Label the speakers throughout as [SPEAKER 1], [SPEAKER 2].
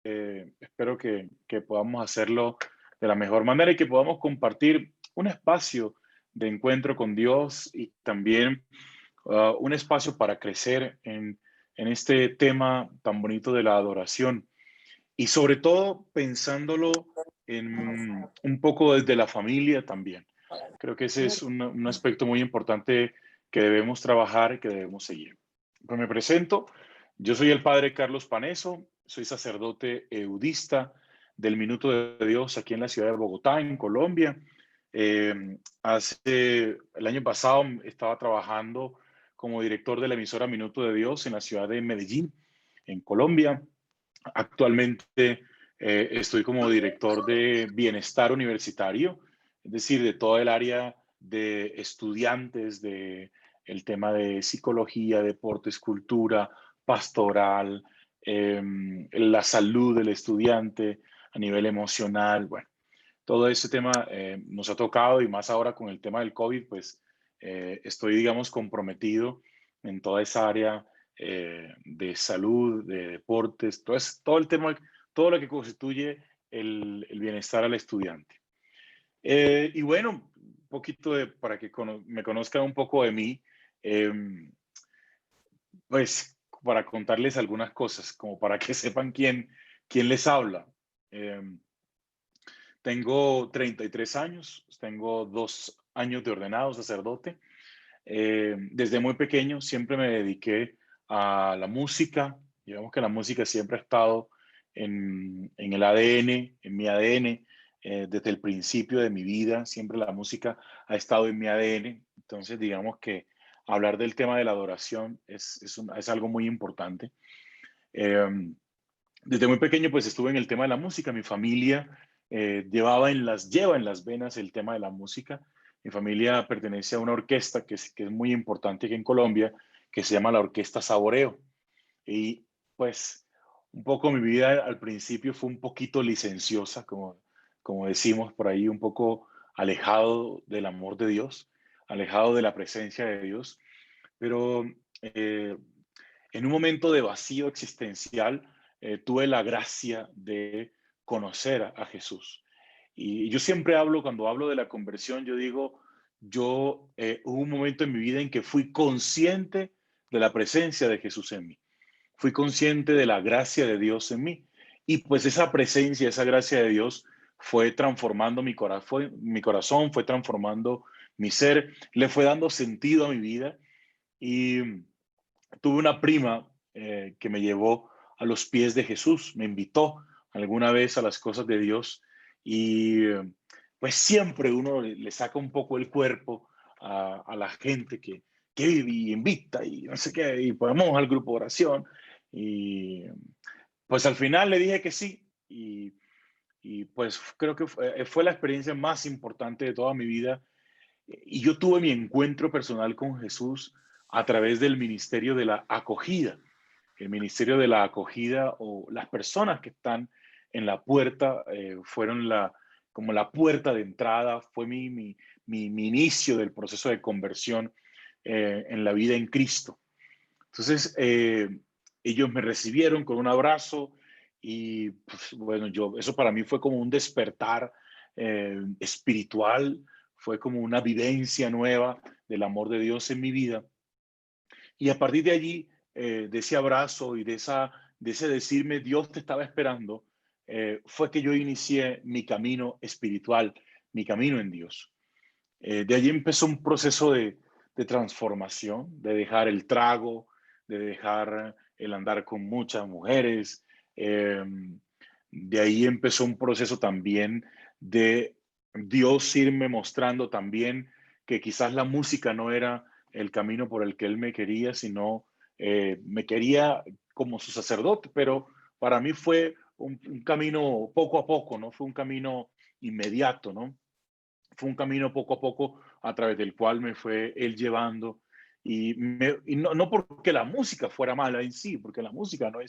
[SPEAKER 1] Espero que podamos hacerlo de la mejor manera y que podamos compartir un espacio de encuentro con Dios y también un espacio para crecer en este tema tan bonito de la adoración. Y sobre todo pensándolo en un poco desde la familia también. Creo que ese es un aspecto muy importante que debemos trabajar y que debemos seguir. Pues me presento, yo soy el padre Carlos Paneso, soy sacerdote eudista del Minuto de Dios aquí en la ciudad de Bogotá, en Colombia. El año pasado estaba trabajando como director de la emisora Minuto de Dios en la ciudad de Medellín, en Colombia. Actualmente estoy como director de bienestar universitario, es decir, de toda el área de estudiantes, de el tema de psicología, deportes, cultura, pastoral, la salud del estudiante a nivel emocional. Bueno, todo ese tema nos ha tocado y más ahora con el tema del COVID, pues estoy, digamos, comprometido en toda esa área de salud, de deportes, todo el tema, todo lo que constituye el bienestar al estudiante. Y bueno, un poquito para que me conozcan un poco de mí, eh, pues para contarles algunas cosas, como para que sepan quién les habla. Eh, Tengo 33 años, tengo 2 años de ordenado sacerdote. Desde muy pequeño siempre me dediqué a la música. Digamos que la música siempre ha estado en el ADN, en mi ADN, desde el principio de mi vida. Siempre la música ha estado en mi ADN. Entonces, digamos que hablar del tema de la adoración es algo muy importante. Eh, Desde muy pequeño pues estuve en el tema de la música. Mi familia lleva en las venas el tema de la música. Mi familia pertenece a una orquesta que es muy importante aquí en Colombia, que se llama la Orquesta Saboreo. Y pues un poco mi vida al principio fue un poquito licenciosa, como decimos por ahí, un poco alejado del amor de Dios, alejado de la presencia de Dios. Pero eh, en un momento de vacío existencial, tuve la gracia de conocer a Jesús. Y yo siempre hablo, cuando hablo de la conversión, yo digo, hubo un momento en mi vida en que fui consciente de la presencia de Jesús en mí. Fui consciente de la gracia de Dios en mí. Y pues esa presencia, esa gracia de Dios fue transformando mi corazón, fue transformando mi ser, le fue dando sentido a mi vida. Y tuve una prima que me llevó a los pies de Jesús, me invitó alguna vez a las cosas de Dios y pues siempre uno le saca un poco el cuerpo a la gente que vive y invita y no sé qué, y podemos al grupo de oración y pues al final le dije que sí y pues creo que fue la experiencia más importante de toda mi vida y yo tuve mi encuentro personal con Jesús a través del ministerio de la acogida. El ministerio de la acogida o las personas que están en la puerta fueron como la puerta de entrada, fue mi inicio del proceso de conversión en la vida en Cristo. Entonces, ellos me recibieron con un abrazo y pues, bueno, eso para mí fue como un despertar espiritual, fue como una vivencia nueva del amor de Dios en mi vida. Y a partir de allí, de ese abrazo y de ese decirme, Dios te estaba esperando, fue que yo inicié mi camino espiritual, mi camino en Dios. De allí empezó un proceso de transformación, de dejar el trago, de dejar el andar con muchas mujeres. Eh, de ahí empezó un proceso también de Dios irme mostrando también que quizás la música no era el camino por el que Él me quería, sino me quería como su sacerdote, pero para mí fue un camino poco a poco, no fue un camino inmediato, ¿no? Fue un camino poco a poco a través del cual me fue él llevando y no porque la música fuera mala en sí, porque la música no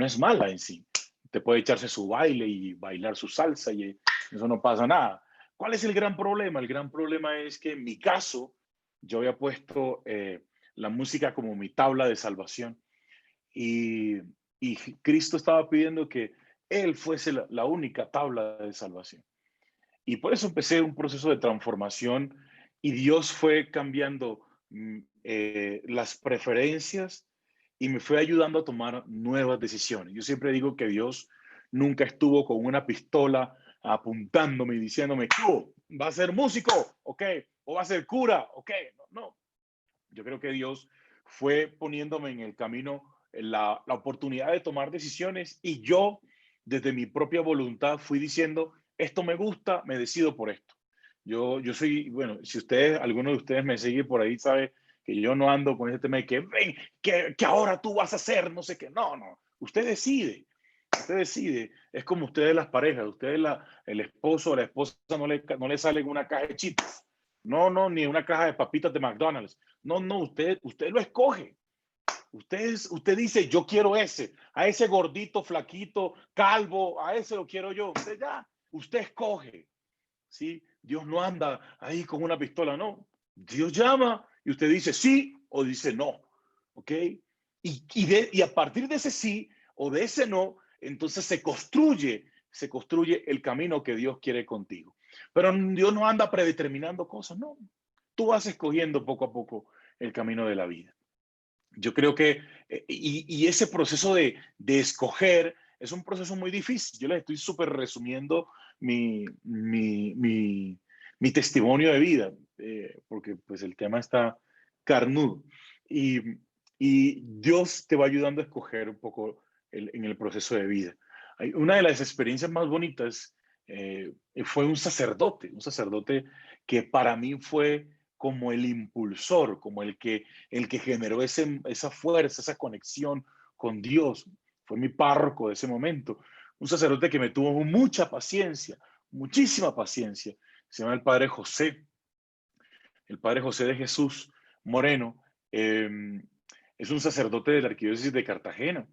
[SPEAKER 1] es mala en sí. Te puede echarse su baile y bailar su salsa y eso no pasa nada. ¿Cuál es el gran problema? El gran problema es que en mi caso yo había puesto la música como mi tabla de salvación y, y Cristo estaba pidiendo Él fuese la única tabla de salvación. Y por eso empecé un proceso de transformación y Dios fue cambiando las preferencias y me fue ayudando a tomar nuevas decisiones. Yo siempre digo que Dios nunca estuvo con una pistola apuntándome y diciéndome, ¿tú va a ser músico? ¿Ok? ¿O va a ser cura? ¿Ok? No, no. Yo creo que Dios fue poniéndome en el camino la oportunidad de tomar decisiones y yo, desde mi propia voluntad, fui diciendo, esto me gusta, me decido por esto. Yo soy, bueno, si ustedes, alguno de ustedes me sigue por ahí, sabe que yo no ando con ese tema de que, ven, que ahora tú vas a hacer, no sé qué. No, no, usted decide. Usted decide, es como ustedes las parejas, ustedes el esposo o la esposa no le sale en una caja de chips, no, no, ni una caja de papitas de McDonald's, no, no, usted lo escoge, usted dice, yo quiero a ese gordito, flaquito, calvo, a ese lo quiero yo, usted escoge, ¿sí? Dios no anda ahí con una pistola, no, Dios llama y usted dice sí o dice no, ¿ok? Y a partir de ese sí o de ese no, entonces se construye el camino que Dios quiere contigo. Pero Dios no anda predeterminando cosas, no. Tú vas escogiendo poco a poco el camino de la vida. Yo creo que, y ese proceso de escoger es un proceso muy difícil. Yo les estoy súper resumiendo mi testimonio de vida, porque pues el tema está carnudo. Y, y Dios te va ayudando a escoger un poco en el proceso de vida. Una de las experiencias más bonitas fue un sacerdote que para mí fue como el impulsor, como el que generó esa fuerza, esa conexión con Dios. Fue mi párroco de ese momento. Un sacerdote que me tuvo mucha paciencia, muchísima paciencia. Se llama el padre José de Jesús Moreno. Es un sacerdote de la arquidiócesis de Cartagena.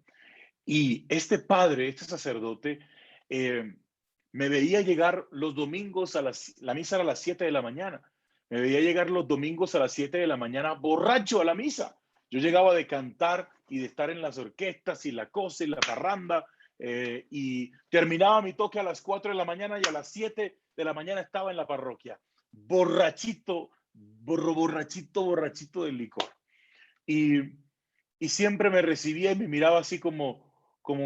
[SPEAKER 1] Y este sacerdote, eh, me veía llegar los domingos la misa era a las 7 de la mañana. Me veía llegar los domingos a las 7 de la mañana borracho a la misa. Yo llegaba de cantar y de estar en las orquestas y la cosa y la parranda, y terminaba mi toque a las 4 de la mañana y a las 7 de la mañana estaba en la parroquia. Borrachito, borrachito del licor. Y, y siempre me recibía y me miraba así como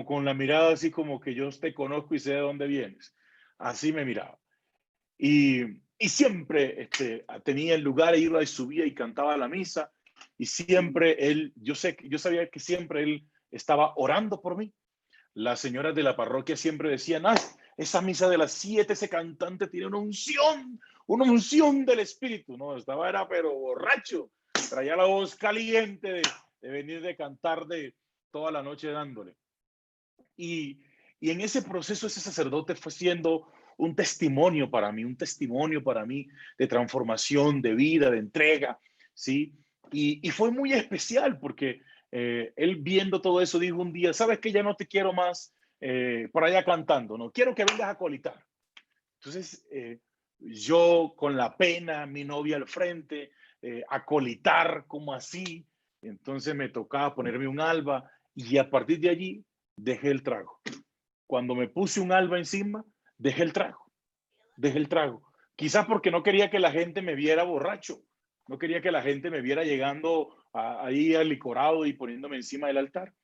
[SPEAKER 1] con la mirada así como que yo te conozco y sé de dónde vienes. Así me miraba. Y siempre tenía el lugar, iba y subía y cantaba la misa. Y siempre yo sabía que siempre él estaba orando por mí. Las señoras de la parroquia siempre decían, esa misa de las 7, ese cantante tiene una unción del Espíritu. No, era pero borracho. Traía la voz caliente de venir de cantar de toda la noche dándole. Y, y en ese proceso ese sacerdote fue siendo un testimonio para mí de transformación, de vida, de entrega, ¿sí? Y fue muy especial porque él viendo todo eso dijo un día, ¿sabes qué? Ya no te quiero más por allá cantando, no quiero que vengas a colitar. Entonces, yo con la pena, mi novia al frente, a colitar como así, entonces me tocaba ponerme un alba y a partir de allí dejé el trago. Cuando me puse un alba encima, dejé el trago, dejé el trago. Quizás porque no quería que la gente me viera borracho, no quería que la gente me viera llegando ahí alicorado y poniéndome encima del altar.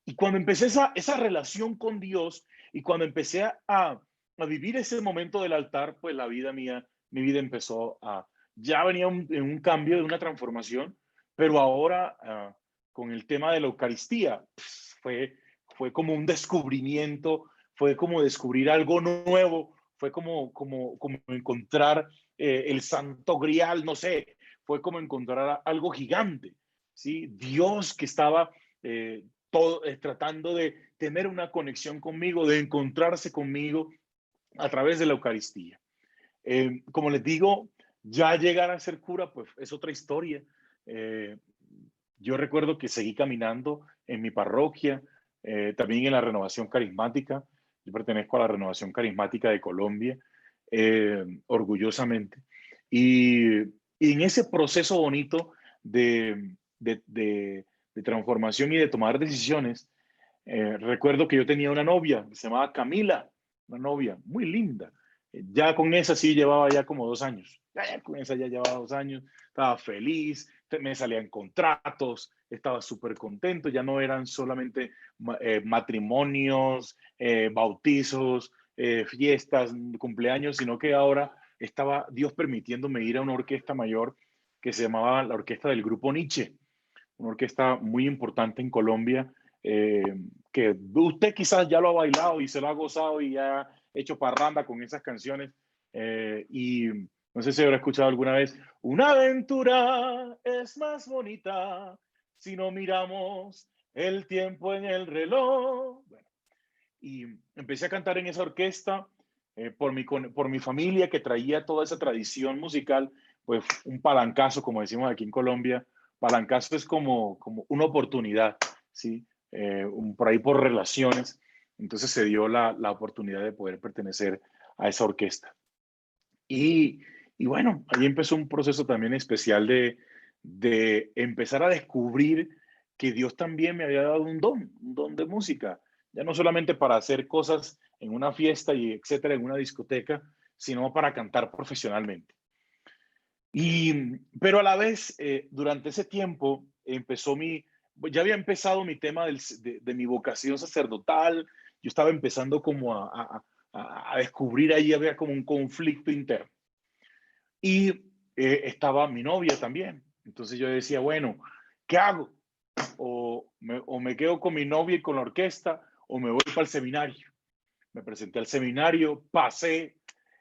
[SPEAKER 1] Y cuando empecé esa relación con Dios y cuando empecé a vivir ese momento del altar, pues la vida mía, mi vida empezó ya venía en un cambio, de una transformación, pero ahora con el tema de la Eucaristía, fue como un descubrimiento, fue como descubrir algo nuevo, fue como encontrar el santo grial, no sé, fue como encontrar algo gigante, ¿sí? Dios que estaba tratando de tener una conexión conmigo, de encontrarse conmigo a través de la Eucaristía. Como les digo, ya llegar a ser cura, pues es otra historia. Eh, yo recuerdo que seguí caminando en mi parroquia, también en la Renovación Carismática. Yo pertenezco a la Renovación Carismática de Colombia, orgullosamente. Y en ese proceso bonito de, de, de, de transformación y de tomar decisiones, Recuerdo que yo tenía una novia, se llamaba Camila, una novia muy linda. Ya con esa sí llevaba ya como 2 años. Ya con esa ya llevaba 2 años. Estaba feliz, me salían contratos, estaba súper contento. Ya no eran solamente matrimonios, bautizos, fiestas, cumpleaños, sino que ahora estaba Dios permitiéndome ir a una orquesta mayor que se llamaba la Orquesta del Grupo Nietzsche, una orquesta muy importante en Colombia, eh, que usted quizás ya lo ha bailado y se lo ha gozado y ha hecho parranda con esas canciones. Y no sé si habrá escuchado alguna vez, una aventura es más bonita si no miramos el tiempo en el reloj. Bueno, y empecé a cantar en esa orquesta por mi familia que traía toda esa tradición musical, pues un palancazo, como decimos aquí en Colombia. Palancazo es como una oportunidad, ¿sí? Por ahí por relaciones. Entonces se dio la oportunidad de poder pertenecer a esa orquesta. Y, y bueno, ahí empezó un proceso también especial de empezar a descubrir que Dios también me había dado un don de música, ya no solamente para hacer cosas en una fiesta y etcétera, en una discoteca, sino para cantar profesionalmente. Pero a la vez, durante ese tiempo, ya había empezado mi tema de mi vocación sacerdotal. Yo estaba empezando como a descubrir ahí, había como un conflicto interno. Y estaba mi novia también. Entonces yo decía, bueno, ¿qué hago? O me quedo con mi novia y con la orquesta, o me voy para el seminario. Me presenté al seminario, pasé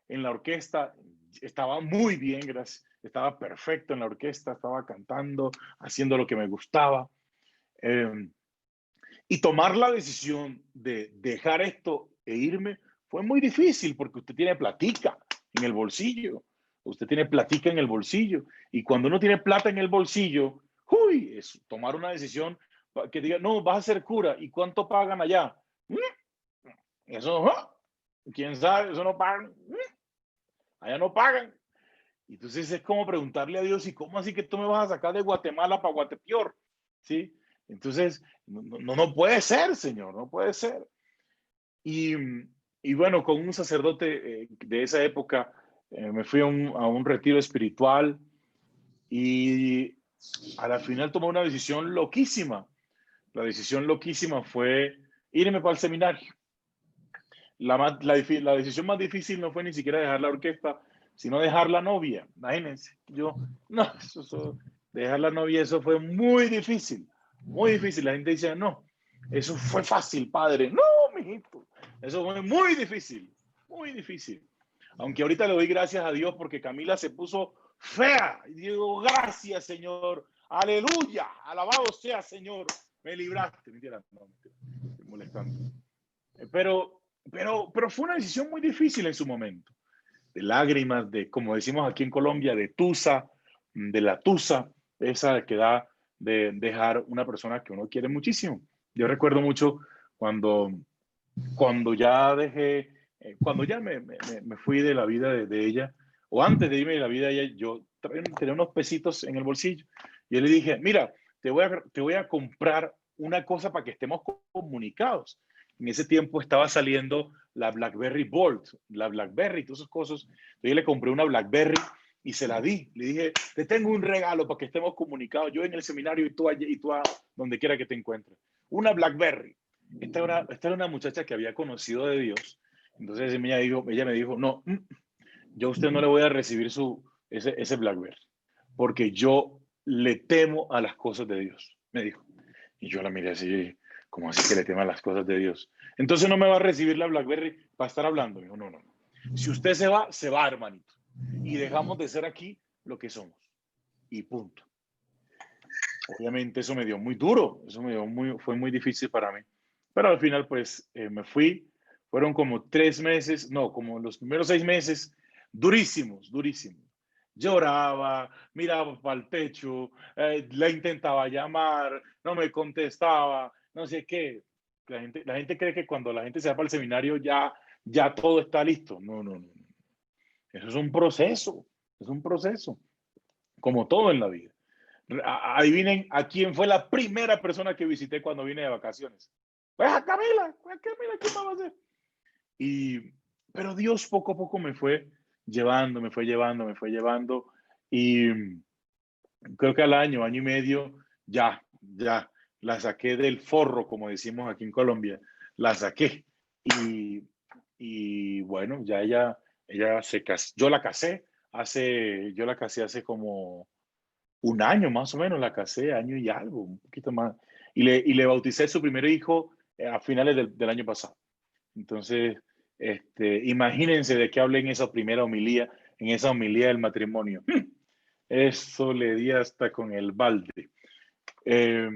[SPEAKER 1] en la orquesta, estaba muy bien, gracias. Estaba perfecto en la orquesta, estaba cantando, haciendo lo que me gustaba. Eh, y tomar la decisión de dejar esto e irme fue muy difícil porque usted tiene platica en el bolsillo. Usted tiene platica en el bolsillo. Y cuando uno tiene plata en el bolsillo, uy, es tomar una decisión que diga, no, vas a ser cura. ¿Y cuánto pagan allá? Eso, quién sabe, eso no pagan. Allá no pagan. Entonces es como preguntarle a Dios, ¿y cómo así que tú me vas a sacar de Guatemala para Guatepeor? ¿Sí? Entonces, no puede ser, Señor, no puede ser. Y, y bueno, con un sacerdote de esa época, me fui a un retiro espiritual y a la final tomé una decisión loquísima. La decisión loquísima fue irme para el seminario. La decisión más difícil no fue ni siquiera dejar la orquesta, sino dejar la novia. Imagínense, yo, no, dejar la novia, eso fue muy difícil, muy difícil. La gente dice, no, eso fue fácil, padre. No, mijito, eso fue muy difícil, muy difícil. Aunque ahorita le doy gracias a Dios porque Camila se puso fea. Y digo, gracias, Señor. Aleluya. Alabado sea, Señor. Me libraste. Mentira, no, mentira. Estoy molestando. Pero, pero fue una decisión muy difícil en su momento. De lágrimas, de, como decimos aquí en Colombia, de tusa, de la tusa, esa que da de dejar una persona que uno quiere muchísimo. Yo recuerdo mucho cuando, cuando ya dejé, cuando ya me fui de la vida de ella, o antes de irme de la vida de ella, yo tenía unos pesitos en el bolsillo. Y yo le dije, mira, te voy a comprar una cosa para que estemos comunicados. En ese tiempo estaba saliendo la BlackBerry Bold, la BlackBerry, todas esas cosas. Entonces yo le compré una BlackBerry y se la di. Le dije, te tengo un regalo para que estemos comunicados. Yo en el seminario y tú a donde quiera que te encuentres. Una BlackBerry. Esta era una muchacha que había conocido de Dios. Entonces ella me dijo, no, yo a usted no le voy a recibir ese BlackBerry, porque yo le temo a las cosas de Dios, me dijo. Y yo la miré así, como así que le temo a las cosas de Dios? Entonces no me va a recibir la BlackBerry para estar hablando. Me dijo, no. Si usted se va, hermanito. Y dejamos de ser aquí lo que somos. Y punto. Obviamente eso me dio muy duro, fue muy difícil para mí. Pero al final pues me fui, fueron como 3 meses, no, como los primeros 6 meses, durísimos, durísimos. Lloraba, miraba para el techo, la intentaba llamar, no me contestaba, no sé qué. La gente cree que cuando la gente se va para el seminario ya todo está listo. No. Eso es un proceso, como todo en la vida. Adivinen a quién fue la primera persona que visité cuando vine de vacaciones. Pues a Camila, ¿qué vamos a hacer? Y, pero Dios poco a poco me fue llevando, me fue llevando, me fue llevando. Y creo que al año, año y medio, ya, la saqué del forro, como decimos aquí en Colombia, la saqué. Y, y bueno, ya ella se casó, yo la casé hace como un año más o menos, la casé, año y algo, un poquito más. Y le bauticé su primer hijo a finales del año pasado. Entonces, imagínense de qué hablé en esa homilía del matrimonio. Eso le di hasta con el balde. Eh,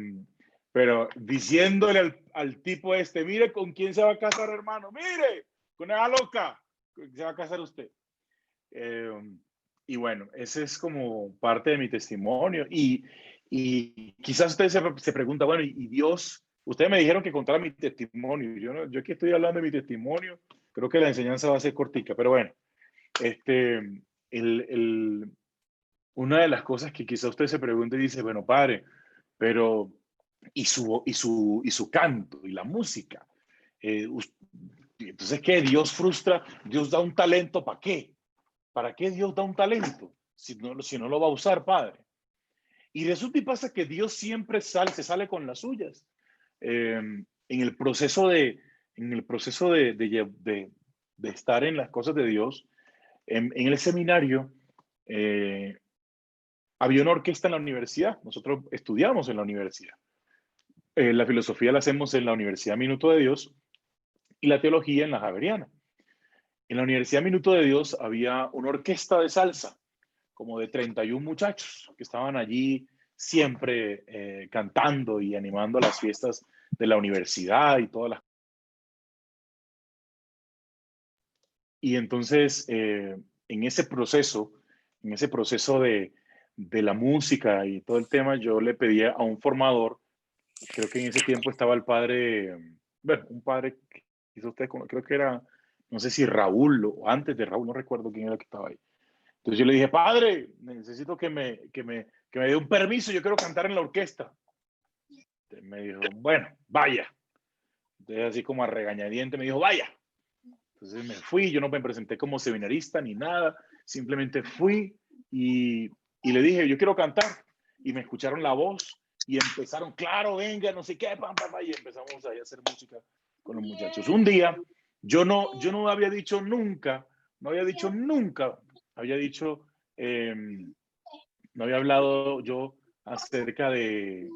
[SPEAKER 1] pero diciéndole al tipo mire con quién se va a casar, hermano, mire, con esa loca, se va a casar usted. Eh, y bueno, ese es como parte de mi testimonio. Y quizás usted se pregunta, bueno, y Dios, ustedes me dijeron que contara mi testimonio. Yo aquí estoy hablando de mi testimonio, creo que la enseñanza va a ser cortica, pero bueno, este, el, el, una de las cosas que quizás usted se pregunte y dice, bueno, padre, pero y su canto y la música. Eh, entonces, ¿qué? Dios frustra, Dios da un talento, ¿para qué? ¿Para qué Dios da un talento si no lo va a usar, Padre? Y resulta y pasa que Dios siempre se sale con las suyas. En el proceso de estar en las cosas de Dios, en el seminario, eh, había una orquesta en la universidad. Nosotros estudiamos en la universidad. La filosofía la hacemos en la Universidad Minuto de Dios y la teología en la Javeriana. En la Universidad Minuto de Dios había una orquesta de salsa, como de 31 muchachos que estaban allí siempre cantando y animando las fiestas de la universidad y todas las. Y entonces, en ese proceso de la música y todo el tema, yo le pedía a un formador, creo que en ese tiempo estaba el padre, bueno, un padre que hizo usted, creo que era, no sé si Raúl o antes de Raúl, no recuerdo quién era que estaba ahí. Entonces yo le dije, padre, necesito que me dé un permiso, yo quiero cantar en la orquesta. Entonces me dijo, bueno, vaya. Entonces así como a regañadiente me dijo, vaya. Entonces me fui, yo no me presenté como seminarista ni nada, simplemente fui y le dije, yo quiero cantar. Y me escucharon la voz y empezaron, claro, venga, no sé qué, pam, pam, pam, y empezamos ahí a hacer música con los muchachos. Un día, yo no había dicho nunca, había dicho, eh, no había hablado yo acerca de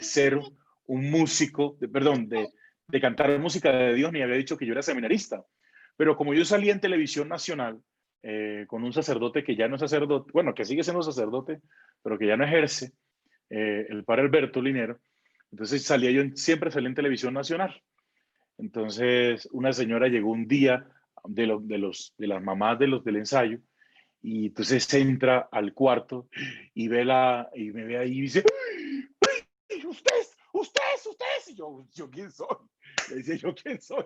[SPEAKER 1] ser un músico, perdón, de cantar música de Dios, ni había dicho que yo era seminarista. Pero como yo salí en televisión nacional con un sacerdote que ya no es sacerdote, bueno, que sigue siendo sacerdote, pero que ya no ejerce, el padre Alberto Linero, entonces siempre salí en televisión nacional. Entonces una señora llegó un día de las mamás del ensayo y entonces entra al cuarto y y me ve ahí y dice, ¡ay, usted! Y yo ¿quién soy? Le dice, ¿yo quién soy?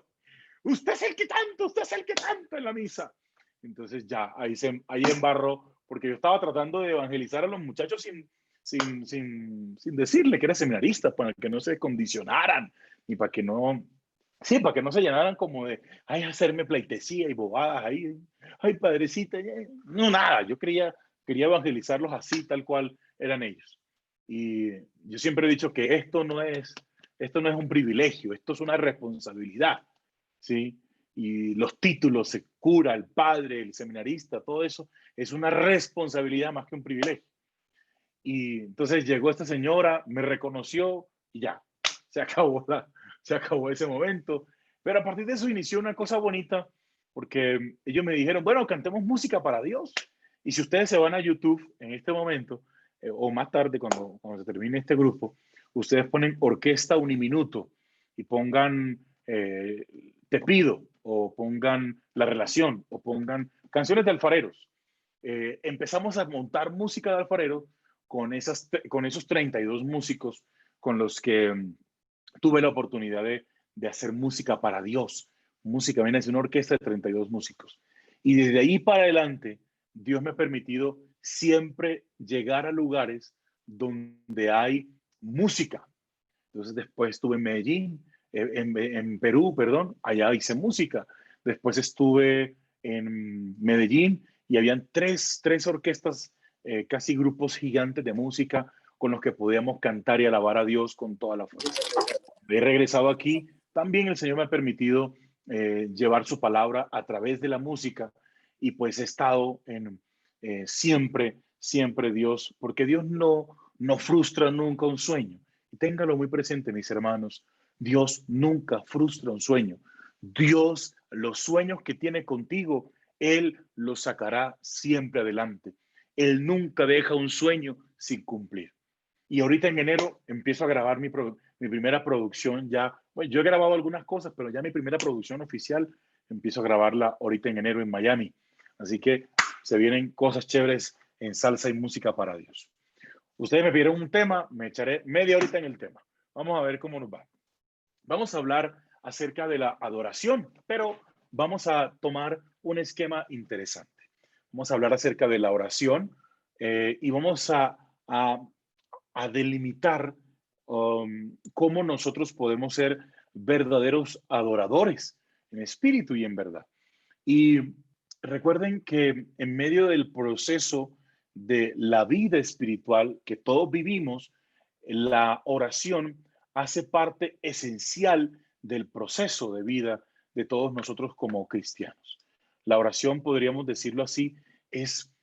[SPEAKER 1] Usted es el que tanto en la misa. Entonces ya, ahí embarró, porque yo estaba tratando de evangelizar a los muchachos sin decirle que era seminarista, para que no se condicionaran, y para que no, sí, para que no se llenaran como de, ay, hacerme pleitesía y bobadas ahí, ay, padrecita, no, nada, yo quería evangelizarlos así, tal cual eran ellos. Y yo siempre he dicho que esto no es un privilegio, esto es una responsabilidad, ¿sí? Y los títulos, el cura, el padre, el seminarista, todo eso es una responsabilidad más que un privilegio. Y entonces llegó esta señora, me reconoció y ya, se acabó, se acabó ese momento. Pero a partir de eso inició una cosa bonita, porque ellos me dijeron, bueno, cantemos música para Dios. Y si ustedes se van a YouTube en este momento, o más tarde cuando se termine este grupo, ustedes ponen Orquesta Uniminuto y pongan Te pido, o pongan La relación, o pongan canciones de alfareros. Empezamos a montar música de alfarero con esos 32 músicos con los que tuve la oportunidad de hacer música para Dios. Música, viene a ser una orquesta de 32 músicos. Y desde ahí para adelante, Dios me ha permitido siempre llegar a lugares donde hay música. Entonces después estuve en Medellín, en Perú, perdón, allá hice música. Después estuve en Medellín y habían tres orquestas, casi grupos gigantes de música con los que podíamos cantar y alabar a Dios con toda la fuerza. He regresado aquí, también el Señor me ha permitido llevar su palabra a través de la música y pues he estado en siempre Dios, porque Dios no frustra nunca un sueño. Y téngalo muy presente, mis hermanos, Dios nunca frustra un sueño. Dios, los sueños que tiene contigo, Él los sacará siempre adelante. Él nunca deja un sueño sin cumplir. Y ahorita en enero empiezo a grabar mi primera producción ya. Bueno, yo he grabado algunas cosas, pero ya mi primera producción oficial empiezo a grabarla ahorita en enero en Miami. Así que se vienen cosas chéveres en salsa y música para Dios. Ustedes me pidieron un tema, me echaré media horita en el tema. Vamos a ver cómo nos va. Vamos a hablar acerca de la adoración, pero vamos a tomar un esquema interesante. Vamos a hablar acerca de la oración y vamos a delimitar cómo nosotros podemos ser verdaderos adoradores en espíritu y en verdad. Y recuerden que en medio del proceso de la vida espiritual que todos vivimos, la oración hace parte esencial del proceso de vida de todos nosotros como cristianos. La oración, podríamos decirlo así, es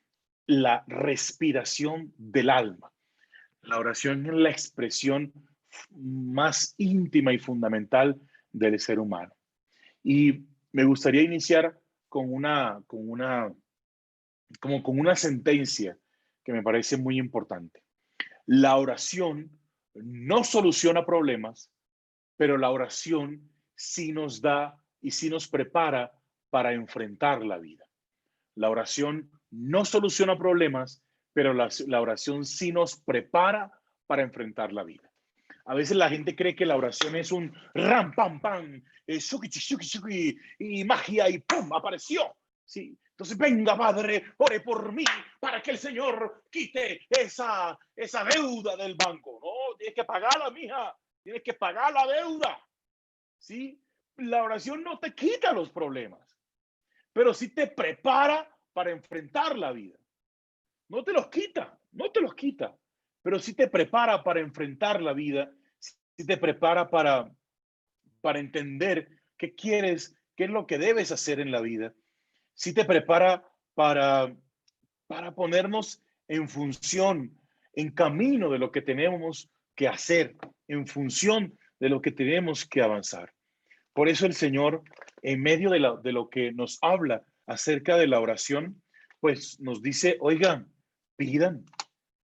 [SPEAKER 1] la respiración del alma. La oración es la expresión más íntima y fundamental del ser humano. Y me gustaría iniciar con una sentencia que me parece muy importante. La oración no soluciona problemas, pero la oración sí nos da y sí nos prepara para enfrentar la vida. La oración no soluciona problemas, pero la oración sí nos prepara para enfrentar la vida. A veces la gente cree que la oración es un ram, pam, pam, shuki, shuki, shuki, y magia y pum, apareció. ¿Sí? Entonces, venga, Padre, ore por mí para que el Señor quite esa deuda del banco. No, tienes que pagarla, mija. Tienes que pagar la deuda. ¿Sí? La oración no te quita los problemas, pero sí te prepara para enfrentar la vida. No te los quita, no te los quita, pero sí te prepara para enfrentar la vida, sí te prepara para entender qué quieres, qué es lo que debes hacer en la vida, sí te prepara para ponernos en función, en camino de lo que tenemos que hacer, en función de lo que tenemos que avanzar. Por eso el Señor, en medio de lo que nos habla acerca de la oración, pues nos dice, oigan, pidan,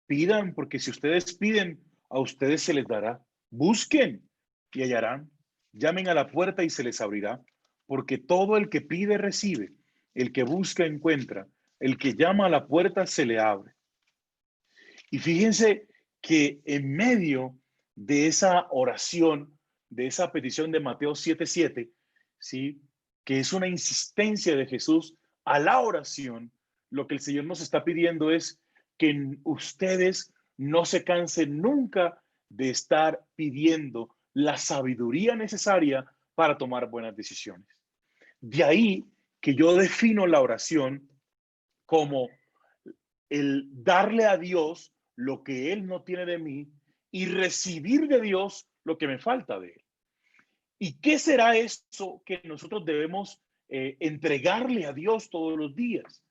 [SPEAKER 1] pidan, porque si ustedes piden, a ustedes se les dará. Busquen y hallarán. Llamen a la puerta y se les abrirá, porque todo el que pide recibe, el que busca encuentra, el que llama a la puerta se le abre. Y fíjense que en medio de esa oración, de esa petición de Mateo 7:7, ¿sí? Que es una insistencia de Jesús a la oración, lo que el Señor nos está pidiendo es que ustedes no se cansen nunca de estar pidiendo la sabiduría necesaria para tomar buenas decisiones. De ahí que yo defino la oración como el darle a Dios lo que Él no tiene de mí y recibir de Dios lo que me falta de Él. ¿Y qué será eso que nosotros debemos entregarle a Dios todos los días?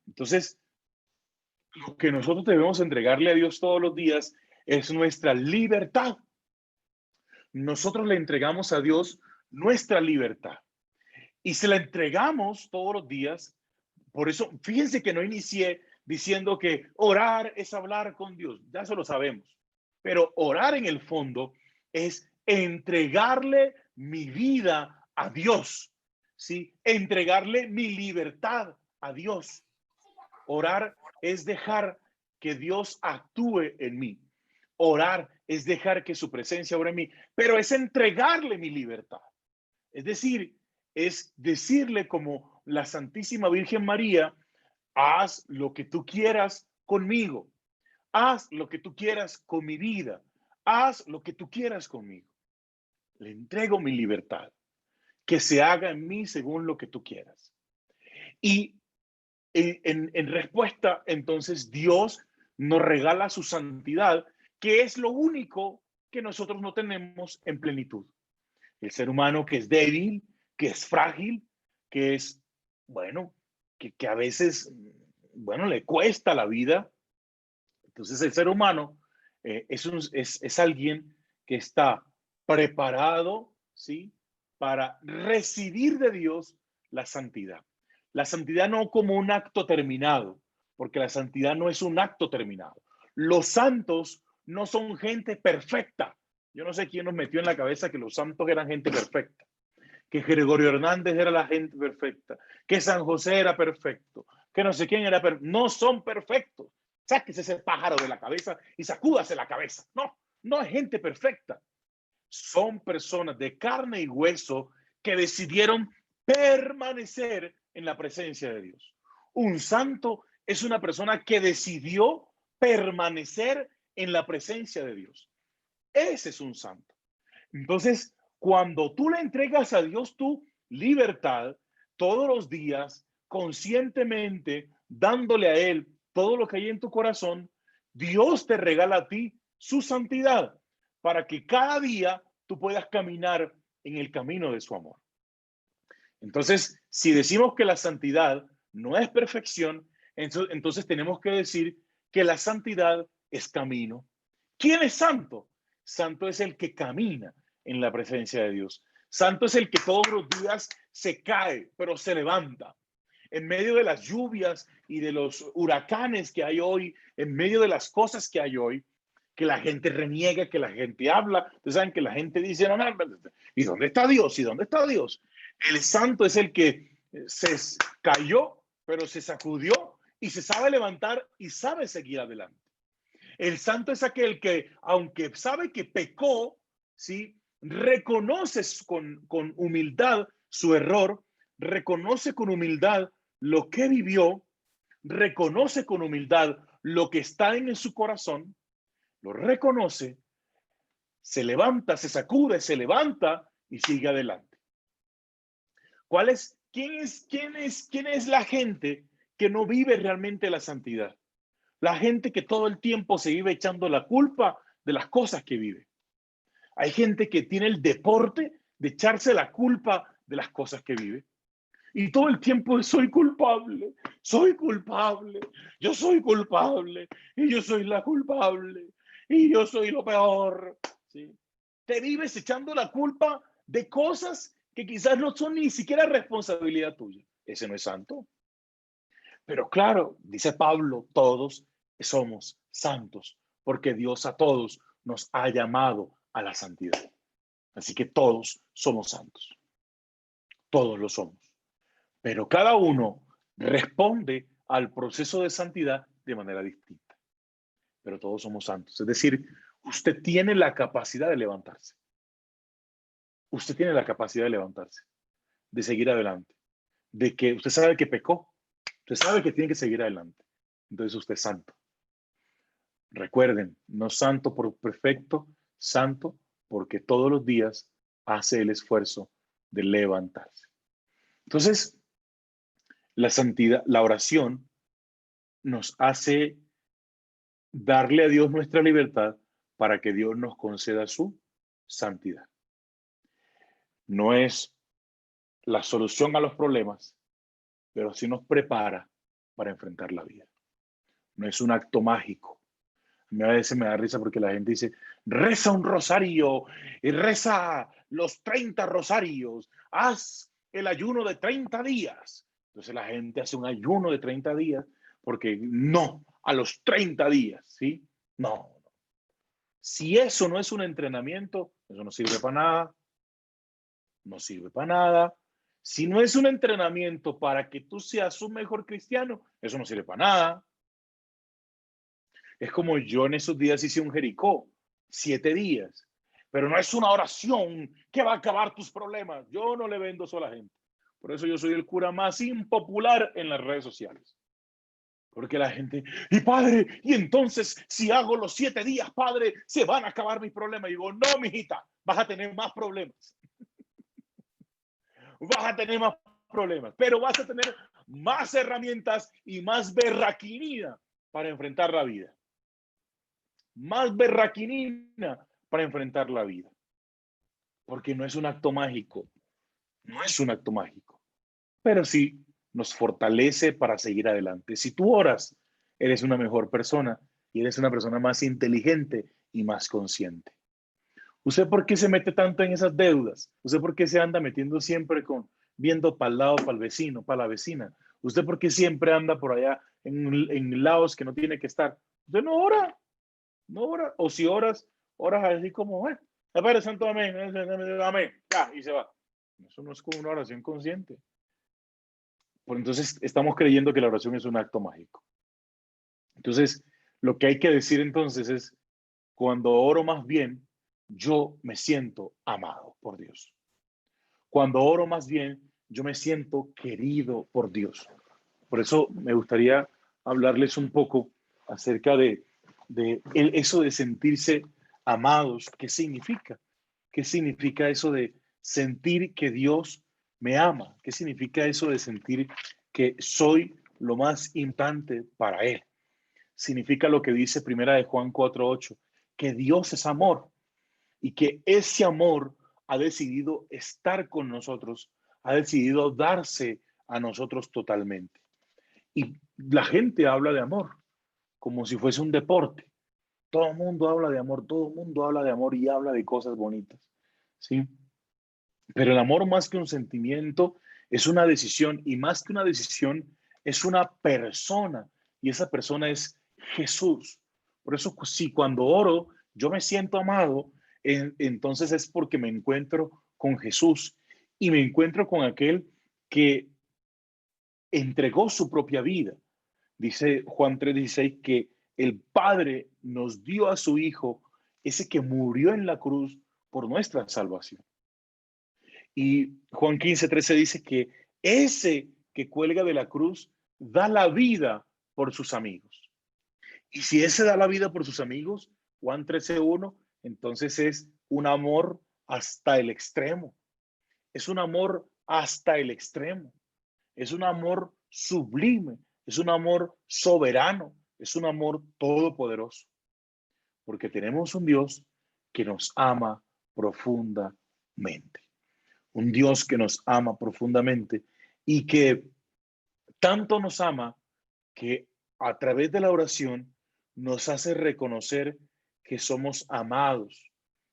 [SPEAKER 1] Entonces, lo que nosotros debemos entregarle a Dios todos los días es nuestra libertad. Nosotros le entregamos a Dios nuestra libertad y se la entregamos todos los días. Por eso, fíjense que no inicié diciendo que orar es hablar con Dios, ya eso lo sabemos, pero orar en el fondo es entregarle mi vida a Dios, ¿sí? Entregarle mi libertad a Dios. Orar es dejar que Dios actúe en mí. Orar es dejar que su presencia obre en mí, pero es entregarle mi libertad. Es decir, es decirle como la Santísima Virgen María, haz lo que tú quieras conmigo, haz lo que tú quieras con mi vida, haz lo que tú quieras conmigo. Le entrego mi libertad. Que se haga en mí según lo que tú quieras. Y en respuesta, entonces Dios nos regala su santidad, que es lo único que nosotros no tenemos en plenitud. El ser humano que es débil, que es frágil, que es, bueno, que a veces, bueno, le cuesta la vida. Entonces el ser humano es alguien que está preparado, ¿sí? Para recibir de Dios la santidad. La santidad no como un acto terminado, porque la santidad no es un acto terminado. Los santos no son gente perfecta. Yo no sé quién nos metió en la cabeza que los santos eran gente perfecta, que Gregorio Hernández era la gente perfecta, que San José era perfecto, que no sé quién era perfecto. No son perfectos. Sáquese ese pájaro de la cabeza y sacúdase la cabeza. No, no es gente perfecta. Son personas de carne y hueso que decidieron permanecer en la presencia de Dios. Un santo es una persona que decidió permanecer en la presencia de Dios. Ese es un santo. Entonces, cuando tú le entregas a Dios tu libertad todos los días, conscientemente, dándole a Él todo lo que hay en tu corazón, Dios te regala a ti su santidad para que cada día tú puedas caminar en el camino de su amor. Entonces, si decimos que la santidad no es perfección, entonces tenemos que decir que la santidad es camino. ¿Quién es santo? Santo es el que camina en la presencia de Dios. Santo es el que todos los días se cae, pero se levanta. En medio de las lluvias y de los huracanes que hay hoy, en medio de las cosas que hay hoy, que la gente reniega, que la gente habla. Ustedes saben que la gente dice, no, ¿y dónde está Dios? ¿Y dónde está Dios? El santo es el que se cayó, pero se sacudió y se sabe levantar y sabe seguir adelante. El santo es aquel que, aunque sabe que pecó, ¿sí? Reconoce con humildad su error, reconoce con humildad lo que vivió, reconoce con humildad lo que está en su corazón, lo reconoce, se levanta, se sacude, se levanta y sigue adelante. ¿Quién es la gente que no vive realmente la santidad? La gente que todo el tiempo se vive echando la culpa de las cosas que vive. Hay gente que tiene el deporte de echarse la culpa de las cosas que vive. Y todo el tiempo soy culpable, yo soy culpable, y yo soy la culpable, y yo soy lo peor. ¿Sí? Te vives echando la culpa de cosas que quizás no son ni siquiera responsabilidad tuya. Ese no es santo. Pero claro, dice Pablo, todos somos santos, porque Dios a todos nos ha llamado a la santidad. Así que todos somos santos. Todos lo somos. Pero cada uno responde al proceso de santidad de manera distinta. Pero todos somos santos. Es decir, usted tiene la capacidad de levantarse. Usted tiene la capacidad de levantarse, de seguir adelante, de que usted sabe que pecó, usted sabe que tiene que seguir adelante. Entonces usted es santo. Recuerden, no santo por perfecto, santo porque todos los días hace el esfuerzo de levantarse. Entonces, la santidad, la oración nos hace darle a Dios nuestra libertad para que Dios nos conceda su santidad. No es la solución a los problemas, pero sí nos prepara para enfrentar la vida. No es un acto mágico. A veces me da risa porque la gente dice, reza un rosario y reza los 30 rosarios, haz el ayuno de 30 días. Entonces la gente hace un ayuno de 30 días porque no, a los 30 días, ¿sí? No. Si eso no es un entrenamiento, eso no sirve para nada. No sirve para nada. Si no es un entrenamiento para que tú seas un mejor cristiano, eso no sirve para nada. Es como yo en esos días hice un Jericó, 7 días, pero no es una oración que va a acabar tus problemas. Yo no le vendo eso a la gente. Por eso yo soy el cura más impopular en las redes sociales. Porque la gente, y padre, y entonces si hago los 7 días, padre, se van a acabar mis problemas. Y digo, no, mijita, vas a tener más problemas. Vas a tener más problemas, pero vas a tener más herramientas y más berraquinina para enfrentar la vida. Más berraquinina para enfrentar la vida. Porque no es un acto mágico, no es un acto mágico, pero sí nos fortalece para seguir adelante. Si tú oras, eres una mejor persona y eres una persona más inteligente y más consciente. ¿Usted por qué se mete tanto en esas deudas? ¿Usted por qué se anda metiendo siempre con viendo para el lado, para el vecino, para la vecina? ¿Usted por qué siempre anda por allá en lados que no tiene que estar? Usted no ora, no ora. O si oras, oras así como, Padre Santo, amén, amén, ya, y se va. Eso no es como una oración consciente. Por entonces estamos creyendo que la oración es un acto mágico. Entonces, lo que hay que decir entonces es, cuando oro más bien, yo me siento amado por Dios. Cuando oro más bien, yo me siento querido por Dios. Por eso me gustaría hablarles un poco acerca de eso de sentirse amados. ¿Qué significa? ¿Qué significa eso de sentir que Dios me ama? ¿Qué significa eso de sentir que soy lo más importante para Él? Significa lo que dice Primera de Juan 4:8, que Dios es amor y que ese amor ha decidido estar con nosotros, ha decidido darse a nosotros totalmente. Y la gente habla de amor como si fuese un deporte. Todo el mundo habla de amor, todo el mundo habla de amor y habla de cosas bonitas, ¿sí? Pero el amor, más que un sentimiento, es una decisión, y más que una decisión es una persona, y esa persona es Jesús. Por eso, sí, cuando oro yo me siento amado, entonces es porque me encuentro con Jesús y me encuentro con aquel que entregó su propia vida. Dice Juan 3:16 que el Padre nos dio a su Hijo, ese que murió en la cruz por nuestra salvación. Y Juan 15:13 dice que ese que cuelga de la cruz da la vida por sus amigos. Y si ese da la vida por sus amigos, Juan 13:1, entonces es un amor hasta el extremo. Es un amor hasta el extremo. Es un amor sublime. Es un amor soberano. Es un amor todopoderoso. Porque tenemos un Dios que nos ama profundamente. Un Dios que nos ama profundamente y que tanto nos ama que a través de la oración nos hace reconocer que somos amados.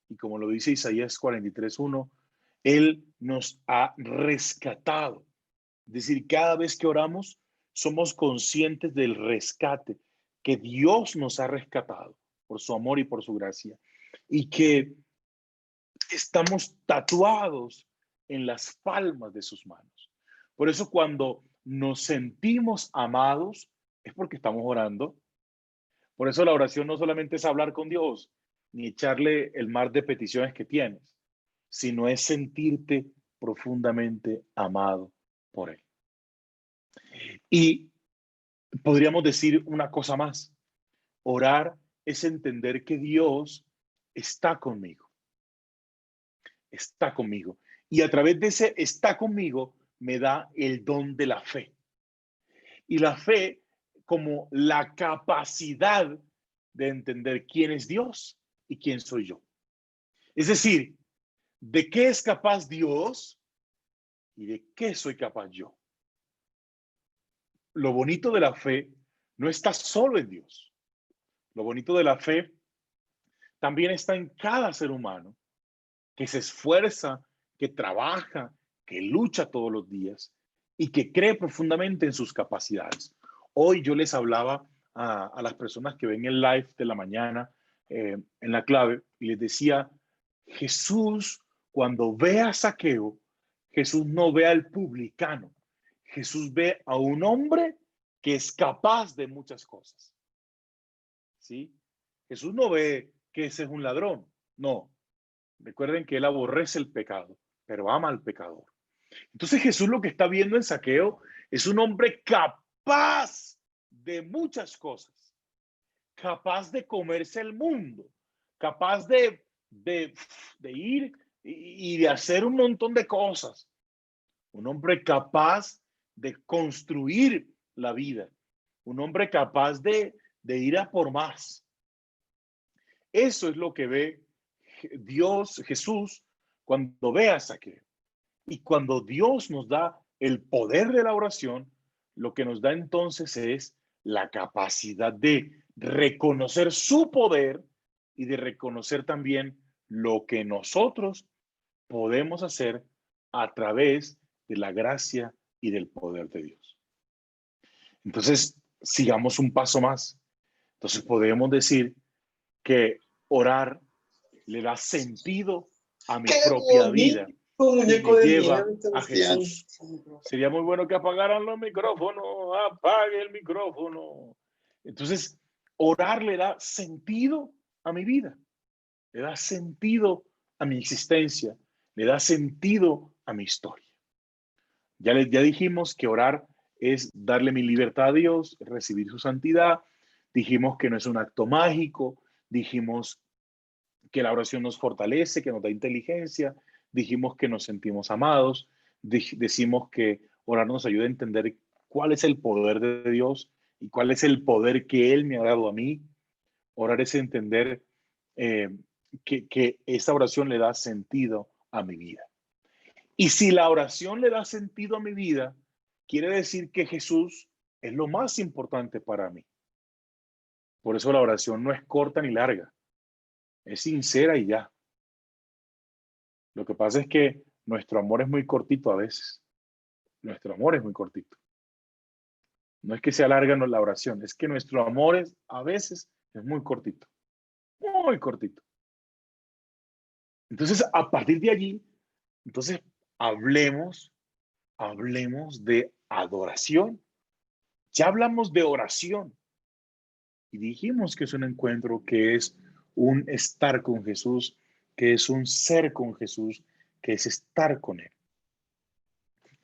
[SPEAKER 1] Y como lo dice Isaías 43:1, Él nos ha rescatado. Es decir, cada vez que oramos, somos conscientes del rescate, que Dios nos ha rescatado por su amor y por su gracia. Y que estamos tatuados en las palmas de sus manos. Por eso cuando nos sentimos amados es porque estamos orando. Por eso la oración no solamente es hablar con Dios, ni echarle el mar de peticiones que tienes, sino es sentirte profundamente amado por Él. Y podríamos decir una cosa más. Orar es entender que Dios está conmigo. Está conmigo. Y a través de ese está conmigo me da el don de la fe. Y la fe como la capacidad de entender quién es Dios y quién soy yo. Es decir, de qué es capaz Dios y de qué soy capaz yo. Lo bonito de la fe no está solo en Dios. Lo bonito de la fe también está en cada ser humano que se esfuerza, que trabaja, que lucha todos los días y que cree profundamente en sus capacidades. Hoy yo les hablaba a las personas que ven el live de la mañana en la clave y les decía, Jesús, cuando ve a Zaqueo, Jesús no ve al publicano, Jesús ve a un hombre que es capaz de muchas cosas. ¿Sí? Jesús no ve que ese es un ladrón, no. Recuerden que él aborrece el pecado, pero ama al pecador. Entonces Jesús lo que está viendo en Zaqueo es un hombre capaz de muchas cosas, capaz de comerse el mundo, capaz de ir y de hacer un montón de cosas. Un hombre capaz de construir la vida. Un hombre capaz de ir a por más. Eso es lo que ve Dios, Jesús, cuando ve a Zaqueo. Y cuando Dios nos da el poder de la oración, lo que nos da entonces es la capacidad de reconocer su poder y de reconocer también lo que nosotros podemos hacer a través de la gracia y del poder de Dios. Entonces, sigamos un paso más. Entonces, podemos decir que orar le da sentido a mi
[SPEAKER 2] ¡Qué
[SPEAKER 1] propia vida
[SPEAKER 2] bonito,
[SPEAKER 1] y
[SPEAKER 2] muñeco
[SPEAKER 1] me
[SPEAKER 2] de
[SPEAKER 1] lleva
[SPEAKER 2] nieve,
[SPEAKER 1] a
[SPEAKER 2] Sebastián!
[SPEAKER 1] Jesús. Sería muy bueno que apagaran los micrófonos, apague el micrófono. Entonces, orar le da sentido a mi vida, le da sentido a mi existencia, le da sentido a mi historia. Ya dijimos que orar es darle mi libertad a Dios, recibir su santidad. Dijimos que no es un acto mágico. Dijimos que la oración nos fortalece, que nos da inteligencia. Dijimos que nos sentimos amados. Decimos que orar nos ayuda a entender cuál es el poder de Dios y cuál es el poder que Él me ha dado a mí. Orar es entender eh, que esa oración le da sentido a mi vida. Y si la oración le da sentido a mi vida, quiere decir que Jesús es lo más importante para mí. Por eso la oración no es corta ni larga, es sincera y ya. Lo que pasa es que nuestro amor es muy cortito a veces. Nuestro amor es muy cortito. No es que sea larga la oración, es que nuestro amor a veces es muy cortito. Muy cortito. Entonces, a partir de allí, entonces hablemos de adoración. Ya hablamos de oración. Y dijimos que es un encuentro, que es un estar con Jesús, que es un ser con Jesús, que es estar con Él.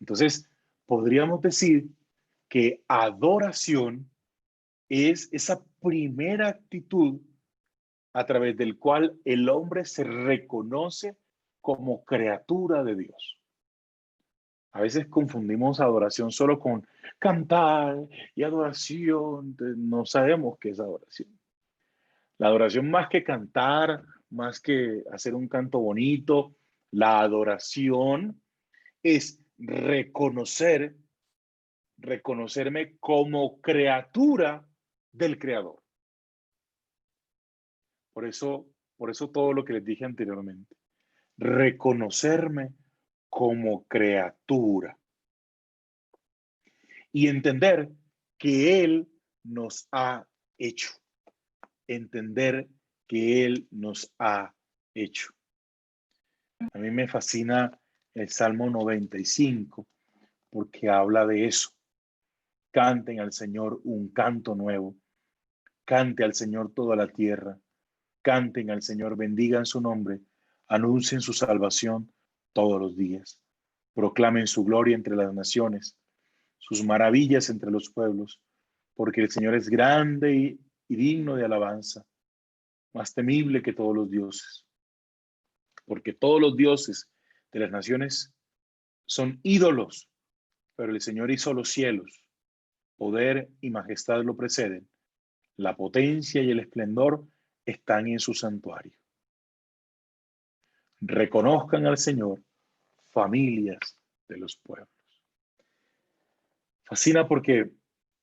[SPEAKER 1] Entonces, podríamos decir que adoración es esa primera actitud a través del cual el hombre se reconoce como criatura de Dios. A veces confundimos adoración solo con cantar y adoración. No sabemos qué es adoración. La adoración más que cantar, más que hacer un canto bonito, la adoración es reconocerme como criatura del Creador. Por eso todo lo que les dije anteriormente, reconocerme como criatura y entender que Él nos ha hecho, entender que Él nos ha hecho. A mí me fascina el Salmo 95 porque habla de eso. Canten al Señor un canto nuevo. Cante al Señor toda la tierra. Canten al Señor, bendigan su nombre. Anuncien su salvación todos los días. Proclamen su gloria entre las naciones, sus maravillas entre los pueblos, porque el Señor es grande y digno de alabanza, más temible que todos los dioses. Porque todos los dioses de las naciones son ídolos, pero el Señor hizo los cielos. Poder y majestad lo preceden. La potencia y el esplendor están en su santuario. Reconozcan al Señor, familias de los pueblos. Fascina porque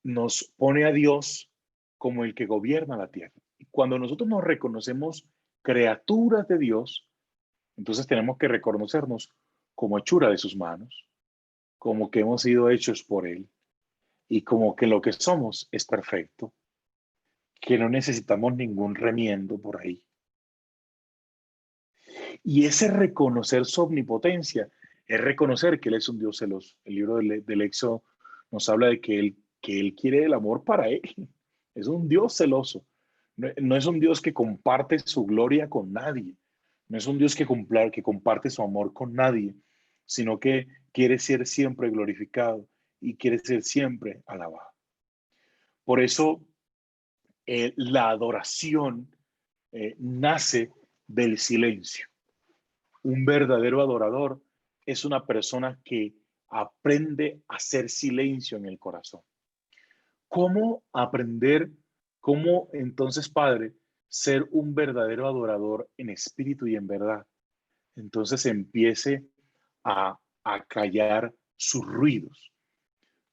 [SPEAKER 1] nos pone a Dios como el que gobierna la tierra. Y cuando nosotros nos reconocemos criaturas de Dios, entonces tenemos que reconocernos como hechura de sus manos, como que hemos sido hechos por Él y como que lo que somos es perfecto, que no necesitamos ningún remiendo por ahí. Y ese reconocer su omnipotencia es reconocer que Él es un Dios celoso. El libro del Éxodo nos habla de que él quiere el amor para Él. Es un Dios celoso. No es un Dios que comparte su gloria con nadie. No es un Dios que comparte su amor con nadie, sino que quiere ser siempre glorificado y quiere ser siempre alabado. Por eso la adoración nace del silencio. Un verdadero adorador es una persona que aprende a hacer silencio en el corazón. ¿Cómo aprender? ¿Cómo entonces, Padre, ser un verdadero adorador en espíritu y en verdad? Entonces empiece a callar sus ruidos.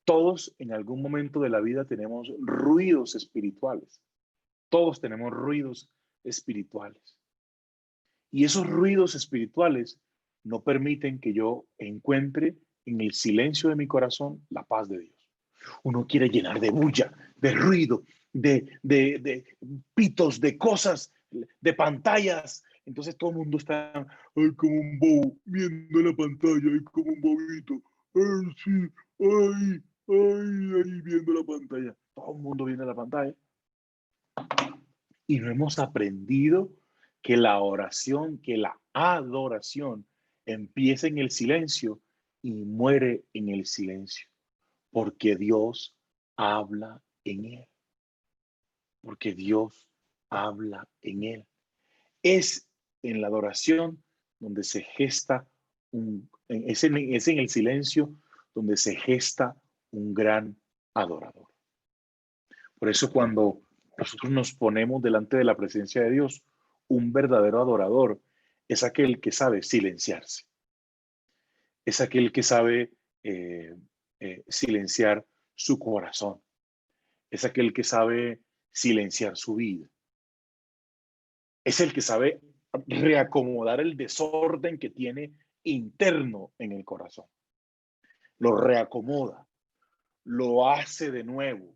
[SPEAKER 1] Todos en algún momento de la vida tenemos ruidos espirituales. Todos tenemos ruidos espirituales. Y esos ruidos espirituales no permiten que yo encuentre en el silencio de mi corazón la paz de Dios. Uno quiere llenar de bulla, de ruido, de pitos, de cosas, de pantallas. Entonces todo el mundo está ay, como un bobo viendo la pantalla, ay, como un bobito. Ay, sí, ay, ay, ahí viendo la pantalla. Todo el mundo viendo la pantalla. Y no hemos aprendido que la oración, que la adoración empieza en el silencio y muere en el silencio, porque Dios habla en él, porque Dios habla en él. Es en la adoración donde se gesta es en el silencio donde se gesta un gran adorador. Por eso cuando nosotros nos ponemos delante de la presencia de Dios, un verdadero adorador es aquel que sabe silenciarse, es aquel que sabe eh, silenciar su corazón, es aquel que sabe silenciar su vida, es el que sabe reacomodar el desorden que tiene interno en el corazón. Lo reacomoda, lo hace de nuevo,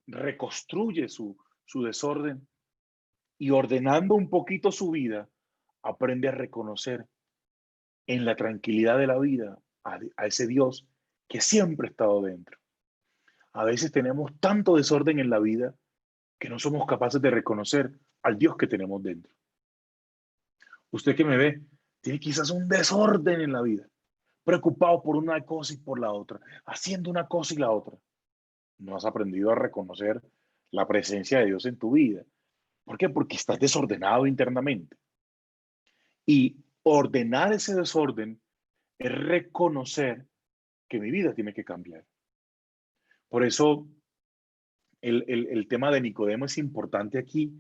[SPEAKER 1] reconstruye su desorden y ordenando un poquito su vida, aprende a reconocer en la tranquilidad de la vida a ese Dios que siempre ha estado dentro. A veces tenemos tanto desorden en la vida que no somos capaces de reconocer al Dios que tenemos dentro. Usted que me ve, tiene quizás un desorden en la vida, preocupado por una cosa y por la otra, haciendo una cosa y la otra. No has aprendido a reconocer la presencia de Dios en tu vida. ¿Por qué? Porque estás desordenado internamente. Y ordenar ese desorden es reconocer que mi vida tiene que cambiar. Por eso el tema de Nicodemo es importante aquí.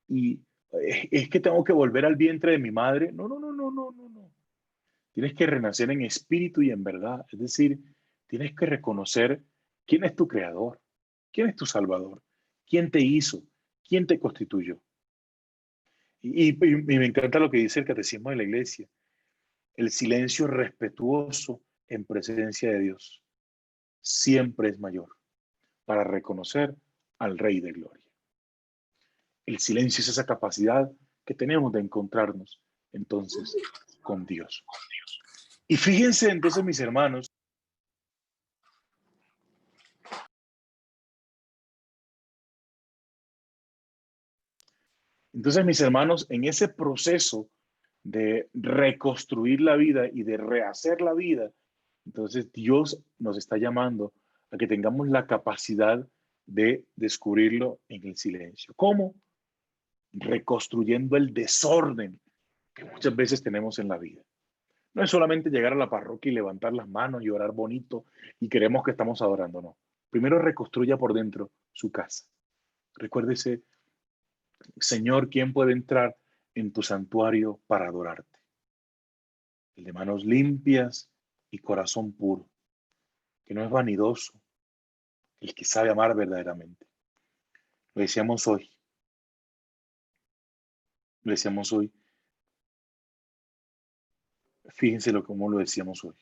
[SPEAKER 1] Y es que tengo que volver al vientre de mi madre. No, no, no, no, no, no, no. Tienes que renacer en espíritu y en verdad. Es decir, tienes que reconocer quién es tu creador, quién es tu salvador, quién te hizo, quién te constituyó. Y me encanta lo que dice el catecismo de la iglesia. El silencio respetuoso en presencia de Dios siempre es mayor para reconocer al Rey de Gloria. El silencio es esa capacidad que tenemos de encontrarnos entonces con Dios. Y fíjense entonces, mis hermanos, en ese proceso de reconstruir la vida y de rehacer la vida, entonces Dios nos está llamando a que tengamos la capacidad de descubrirlo en el silencio. ¿Cómo? Reconstruyendo el desorden que muchas veces tenemos en la vida. No es solamente llegar a la parroquia y levantar las manos y orar bonito y queremos que estamos adorando, no. Primero reconstruya por dentro su casa. Recuérdese, Señor, ¿quién puede entrar en tu santuario para adorarte? El de manos limpias y corazón puro, que no es vanidoso, el que sabe amar verdaderamente. Lo decíamos hoy, lo decíamos hoy, fíjense cómo lo decíamos hoy.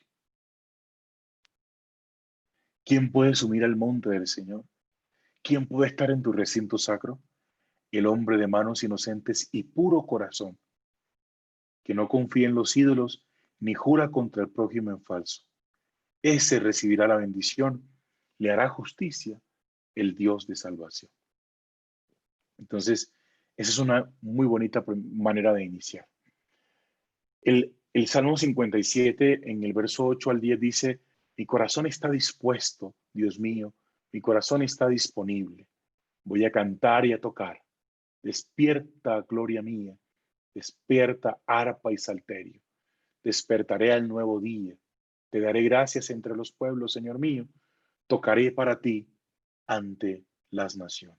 [SPEAKER 1] ¿Quién puede subir al monte del Señor? ¿Quién puede estar en tu recinto sacro? El hombre de manos inocentes y puro corazón, que no confía en los ídolos ni jura contra el prójimo en falso. Ese recibirá la bendición, le hará justicia el Dios de salvación. Entonces, esa es una muy bonita manera de iniciar. El Salmo 57, en el verso 8 al 10, dice: mi corazón está dispuesto, Dios mío, Mi corazón está disponible. Voy a cantar y a tocar. Despierta, gloria mía. Despierta, arpa y salterio. Despertaré al nuevo día. Te daré gracias entre los pueblos, Señor mío. Tocaré para ti ante las naciones.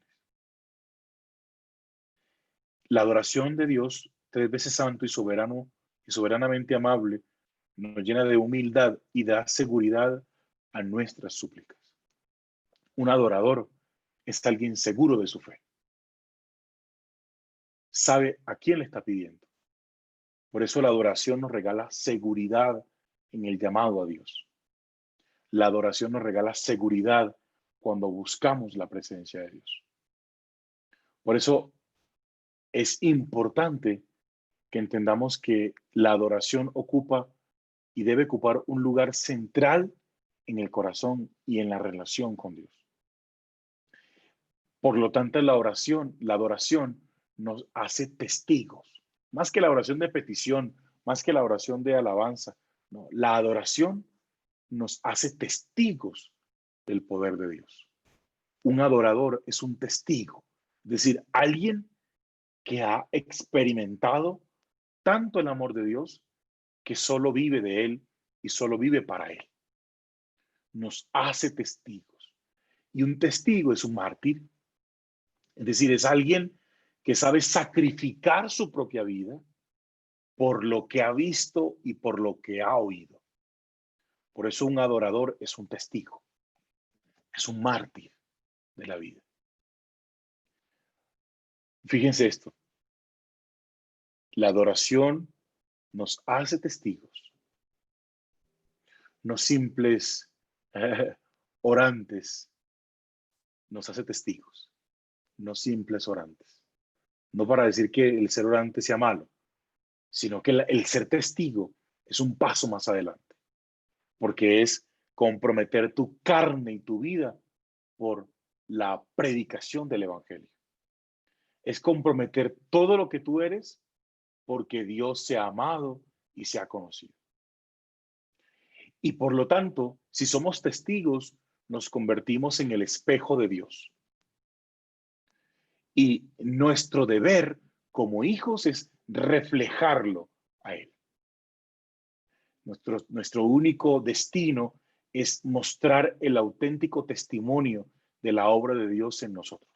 [SPEAKER 1] La adoración de Dios, tres veces santo y soberano y soberanamente amable, nos llena de humildad y da seguridad a nuestras súplicas. Un adorador es alguien seguro de su fe. Sabe a quién le está pidiendo. Por eso la adoración nos regala seguridad en el llamado a Dios. La adoración nos regala seguridad cuando buscamos la presencia de Dios. Por eso es importante que entendamos que la adoración ocupa y debe ocupar un lugar central en el corazón y en la relación con Dios. Por lo tanto, la adoración nos hace testigos, más que la oración de petición, más que la oración de alabanza. No, la adoración nos hace testigos del poder de Dios. Un adorador es un testigo, es decir, alguien que ha experimentado tanto el amor de Dios que solo vive de Él y solo vive para Él. Nos hace testigos. Y un testigo es un mártir, es decir, es alguien que sabe sacrificar su propia vida por lo que ha visto y por lo que ha oído. Por eso un adorador es un testigo, es un mártir de la vida. Fíjense esto, la adoración nos hace testigos, no simples orantes, nos hace testigos, no simples orantes. No para decir que el ser orante sea malo, sino que el ser testigo es un paso más adelante, porque es comprometer tu carne y tu vida por la predicación del Evangelio. Es comprometer todo lo que tú eres porque Dios se ha amado y se ha conocido. Y por lo tanto, si somos testigos, nos convertimos en el espejo de Dios. Y nuestro deber como hijos es reflejarlo a Él. Nuestro único destino es mostrar el auténtico testimonio de la obra de Dios en nosotros.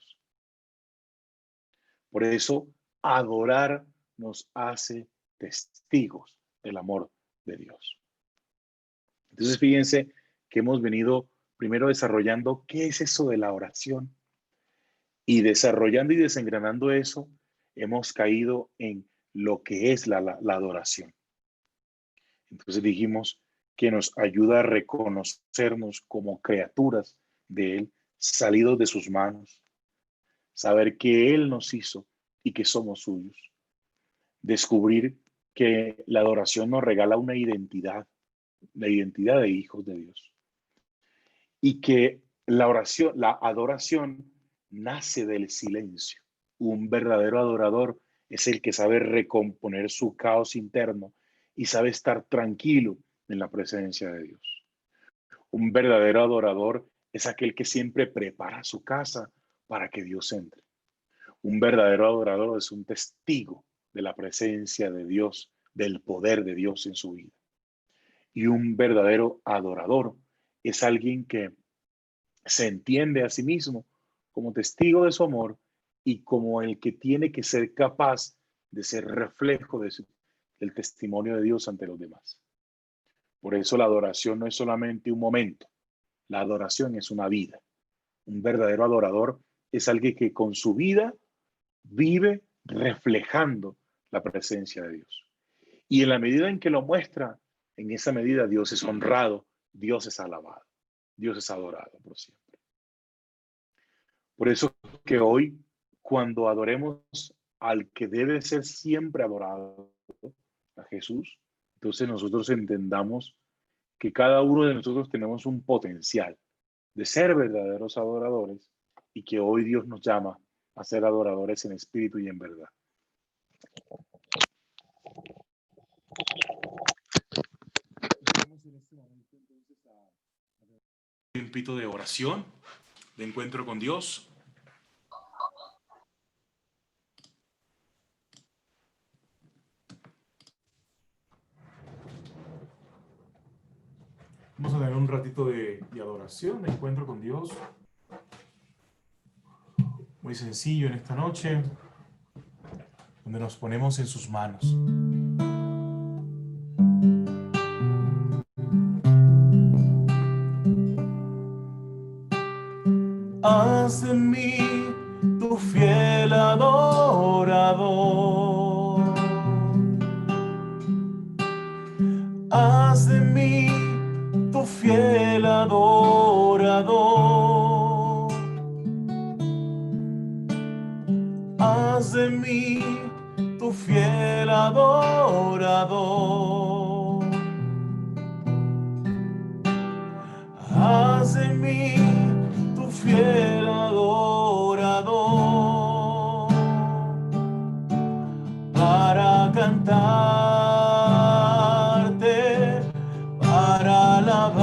[SPEAKER 1] Por eso, adorar nos hace testigos del amor de Dios. Entonces, fíjense que hemos venido primero desarrollando qué es eso de la oración y desarrollando y desengranando eso, hemos caído en lo que es la adoración. Entonces dijimos que nos ayuda a reconocernos como criaturas de Él, salidos de sus manos, saber que Él nos hizo y que somos suyos, descubrir que la adoración nos regala una identidad, la identidad de hijos de Dios, y que la adoración nace del silencio. Un verdadero adorador es el que sabe recomponer su caos interno y sabe estar tranquilo en la presencia de Dios. Un verdadero adorador es aquel que siempre prepara su casa para que Dios entre. Un verdadero adorador es un testigo de la presencia de Dios, del poder de Dios en su vida. Y un verdadero adorador es alguien que se entiende a sí mismo como testigo de su amor y como el que tiene que ser capaz de ser reflejo del testimonio de Dios ante los demás. Por eso la adoración no es solamente un momento, la adoración es una vida. Un verdadero adorador es alguien que con su vida vive reflejando la presencia de Dios. Y en la medida en que lo muestra, en esa medida Dios es honrado, Dios es alabado, Dios es adorado por siempre. Por eso que hoy, cuando adoremos al que debe ser siempre adorado, a Jesús, entonces nosotros entendamos que cada uno de nosotros tenemos un potencial de ser verdaderos adoradores y que hoy Dios nos llama a ser adoradores en espíritu y en verdad. Vamos en este momento entonces a un tiempito de oración
[SPEAKER 2] de encuentro con Dios. Vamos a tener un ratito de adoración, de encuentro con Dios. Muy sencillo en esta noche, donde nos ponemos en sus manos. Haz de mí tu fiel adorador. Haz de mí tu fiel adorador. Haz de mí tu fiel adorador. Haz de mí tu fiel adorador, para cantarte, para alabarte,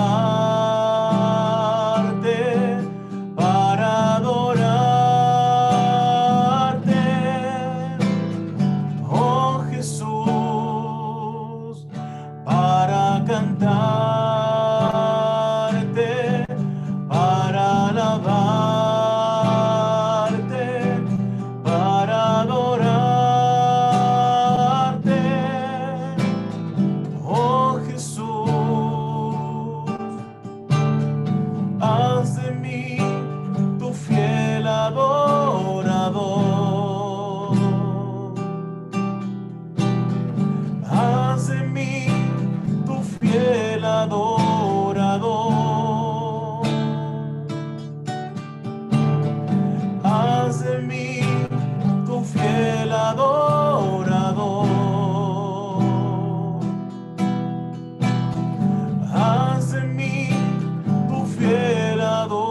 [SPEAKER 2] para adorarte, oh Jesús, para cantarte, para alabarte, para adorarte, oh Jesús. Haz de mí tu fiel adorador. Haz de mí tu fiel adorador. Haz de mí tu fiel adorador. Haz de mí tu fiel adorador,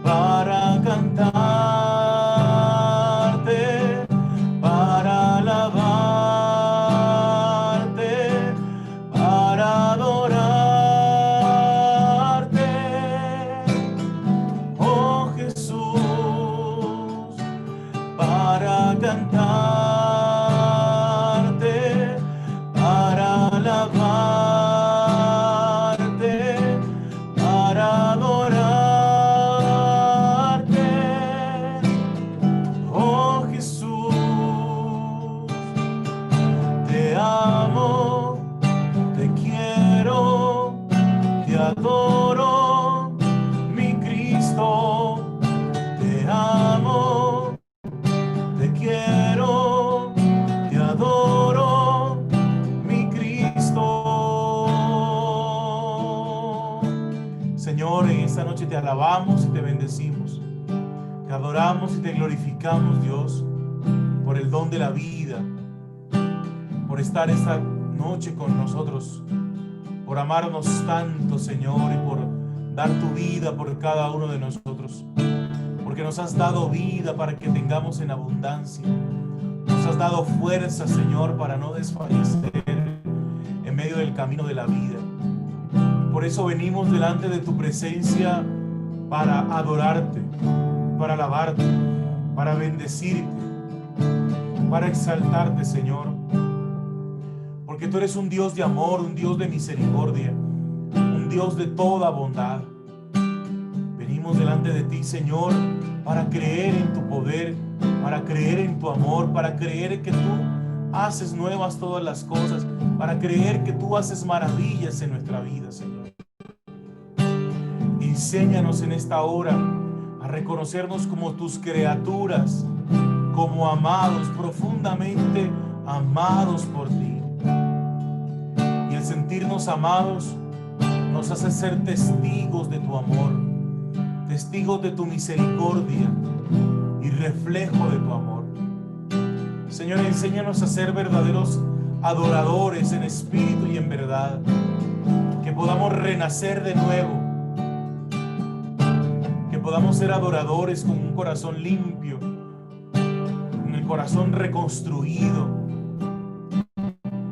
[SPEAKER 2] para cantarte, para alabarte, para adorarte, oh Jesús, para cantarte, para alabarte, para adorarte, oh Jesús. Te amo, te quiero, te adoro, mi Cristo. Te amo, te quiero, te adoro, mi Cristo. Señor, en esta noche te alabamos y te bendecimos. Te adoramos y te glorificamos, Dios, por el don de la vida, por estar esta noche con nosotros, por amarnos tanto, Señor, y por dar tu vida por cada uno de nosotros. Porque nos has dado vida para que tengamos en abundancia. Nos has dado fuerza, Señor, para no desfallecer en medio del camino de la vida. Por eso venimos delante de tu presencia para adorarte, para alabarte, para bendecirte, para exaltarte, Señor. Porque tú eres un Dios de amor, un Dios de misericordia, un Dios de toda bondad. Venimos delante de ti, Señor, para creer en tu poder, para creer en tu amor, para creer que tú haces nuevas todas las cosas, para creer que tú haces maravillas en nuestra vida, Señor. Enséñanos en esta hora a reconocernos como tus criaturas, como amados, profundamente amados por ti. Y el sentirnos amados nos hace ser testigos de tu amor, testigos de tu misericordia y reflejo de tu amor. Señor, enséñanos a ser verdaderos adoradores en espíritu y en verdad, que podamos renacer de nuevo, que podamos ser adoradores con un corazón limpio, con el corazón reconstruido,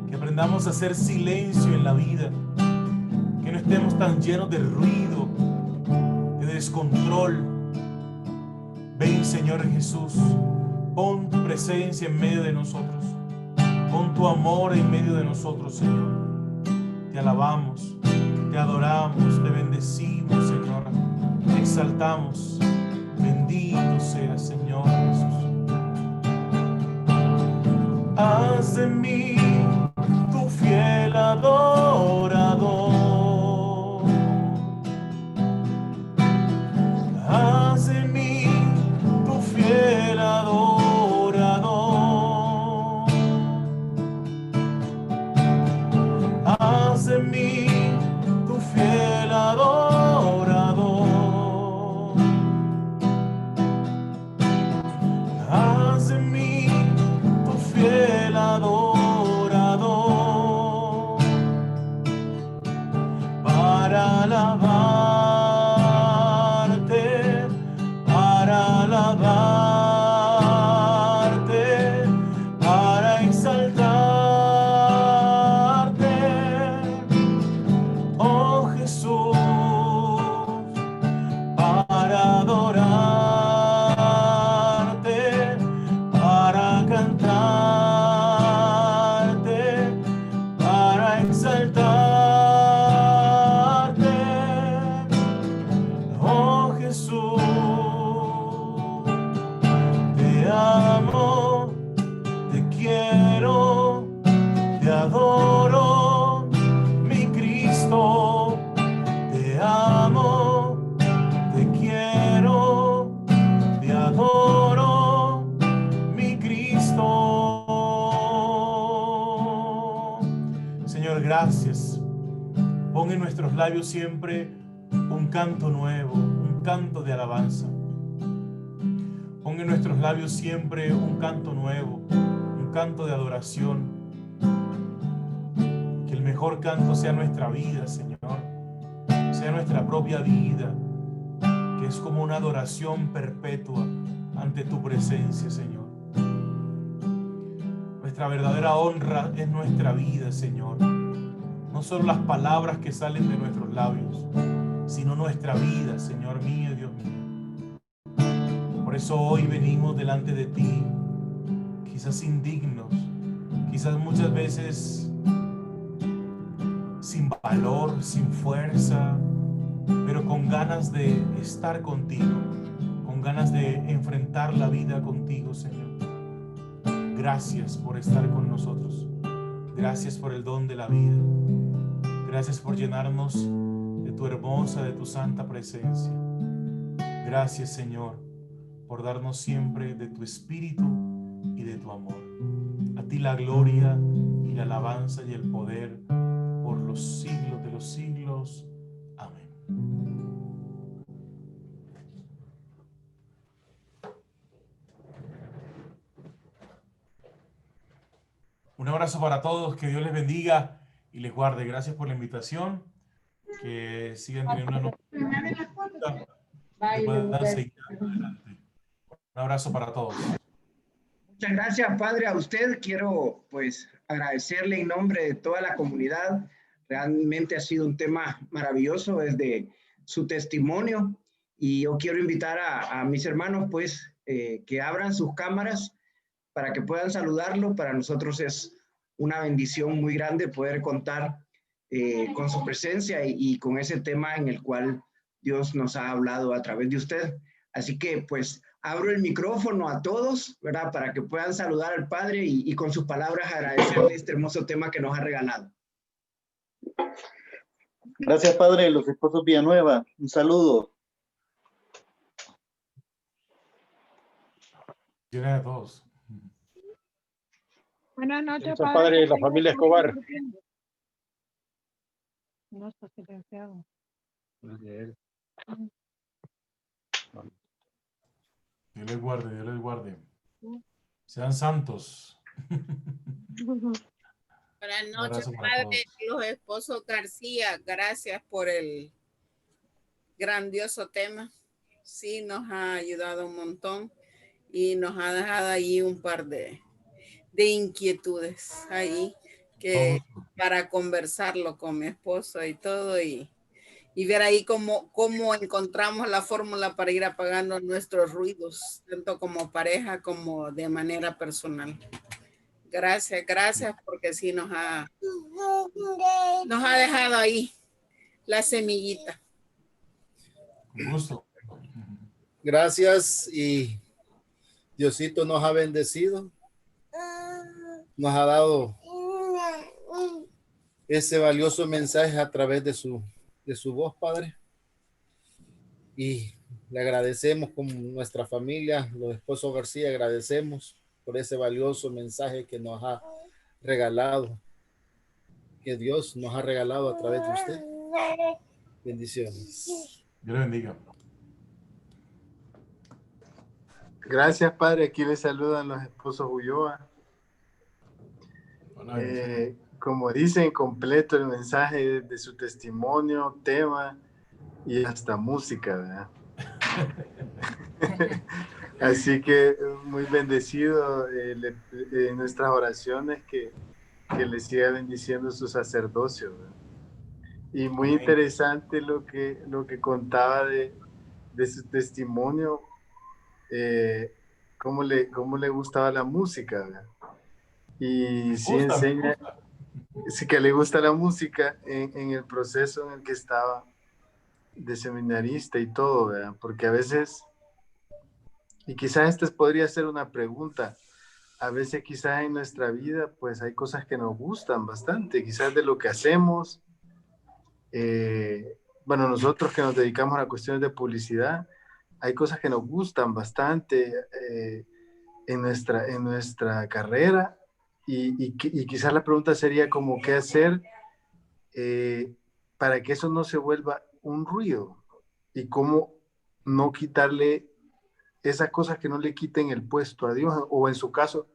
[SPEAKER 2] que aprendamos a hacer silencio en la vida, que estemos tan llenos de ruido, de descontrol. Ven, Señor Jesús, pon tu presencia en medio de nosotros. Pon tu amor en medio de nosotros, Señor. Te alabamos, te adoramos, te bendecimos, Señor. Te exaltamos. Bendito seas, Señor Jesús. Haz de mí tu fiel adorador. Haz de mí tu fiel adorador. Haz de mí tu fiel adorador. Haz de mí tu fiel adorador. Para alabarte, para exaltarte, oh Jesús, para adorarte, para cantarte, para exaltarte, oh Jesús. Te amo, te quiero, te adoro, mi Cristo. Te amo, te quiero, te adoro, mi Cristo. Señor, gracias. Pon en nuestros labios siempre un canto nuevo, un canto de alabanza. Pon en nuestros labios siempre un canto nuevo, un canto de adoración. Que el mejor canto sea nuestra vida, Señor. Sea nuestra propia vida, que es como una adoración perpetua ante tu presencia, Señor. Nuestra verdadera honra es nuestra vida, Señor. No solo las palabras que salen de nuestros labios, sino nuestra vida, Señor mío y Dios mío. Por eso hoy venimos delante de ti, quizás indignos, quizás muchas veces sin valor, sin fuerza, pero con ganas de estar contigo, con ganas de enfrentar la vida contigo, Señor. Gracias por estar con nosotros. Gracias por el don de la vida. Gracias por llenarnos de tu hermosa, de tu santa presencia. Gracias, Señor, por darnos siempre de tu espíritu y de tu amor. A ti la gloria y la alabanza y el poder por los siglos de los siglos. Amén. Un abrazo para todos, que Dios les bendiga y les guarde. Gracias por la invitación, que sigan teniendo una noche, que puedan seguir adelante. Un abrazo para todos.
[SPEAKER 3] Muchas gracias, Padre. A usted quiero pues agradecerle en nombre de toda la comunidad. Realmente ha sido un tema maravilloso desde su testimonio, y yo quiero invitar a mis hermanos pues que abran sus cámaras para que puedan saludarlo. Para nosotros es una bendición muy grande poder contar con su presencia y con ese tema en el cual Dios nos ha hablado a través de usted. Así que pues abro el micrófono a todos, ¿verdad? Para que puedan saludar al Padre y con sus palabras agradecerle este hermoso tema que nos ha regalado.
[SPEAKER 4] Gracias, Padre. Los esposos Villanueva, un saludo.
[SPEAKER 2] Llega a todos.
[SPEAKER 5] Buenas noches,
[SPEAKER 6] Gracias, Padre. La familia Escobar.
[SPEAKER 5] No está silenciado.
[SPEAKER 2] Dios les guarde, Dios les guarde. Sean santos.
[SPEAKER 7] Buenas noches, Padre. Los esposos García, gracias por el grandioso tema. Sí, nos ha ayudado un montón y nos ha dejado ahí un par de inquietudes ahí que para conversarlo con mi esposo y todo, y y ver ahí cómo encontramos la fórmula para ir apagando nuestros ruidos, tanto como pareja como de manera personal. Gracias porque sí nos ha dejado ahí la semillita.
[SPEAKER 2] Con gusto.
[SPEAKER 6] Gracias, y Diosito nos ha bendecido, nos ha dado ese valioso mensaje a través de su voz, Padre. Y le agradecemos como nuestra familia, los esposos García, agradecemos por ese valioso mensaje que nos ha regalado, que Dios nos ha regalado a través de usted. Bendiciones.
[SPEAKER 2] Dios le bendiga.
[SPEAKER 8] Gracias, Padre. Aquí les saludan los esposos Ulloa.
[SPEAKER 2] Hola,
[SPEAKER 8] como dicen, completo el mensaje de su testimonio, tema y hasta música, ¿verdad? Así que muy bendecido en nuestras oraciones, que le siga bendiciendo su sacerdocio, ¿verdad? Y muy interesante lo que contaba de su testimonio, cómo le gustaba la música, ¿verdad? Y sí enseña, sí que le gusta la música en el proceso en el que estaba de seminarista y todo, ¿verdad? Porque a veces, y quizás esta podría ser una pregunta, a veces quizás en nuestra vida pues hay cosas que nos gustan bastante, quizás de lo que hacemos. Bueno, nosotros que nos dedicamos a cuestiones de publicidad, hay cosas que nos gustan bastante en nuestra carrera, y quizás la pregunta sería como qué hacer para que eso no se vuelva un ruido, y cómo no quitarle esas cosas que no le quiten el puesto a Dios, o en su caso,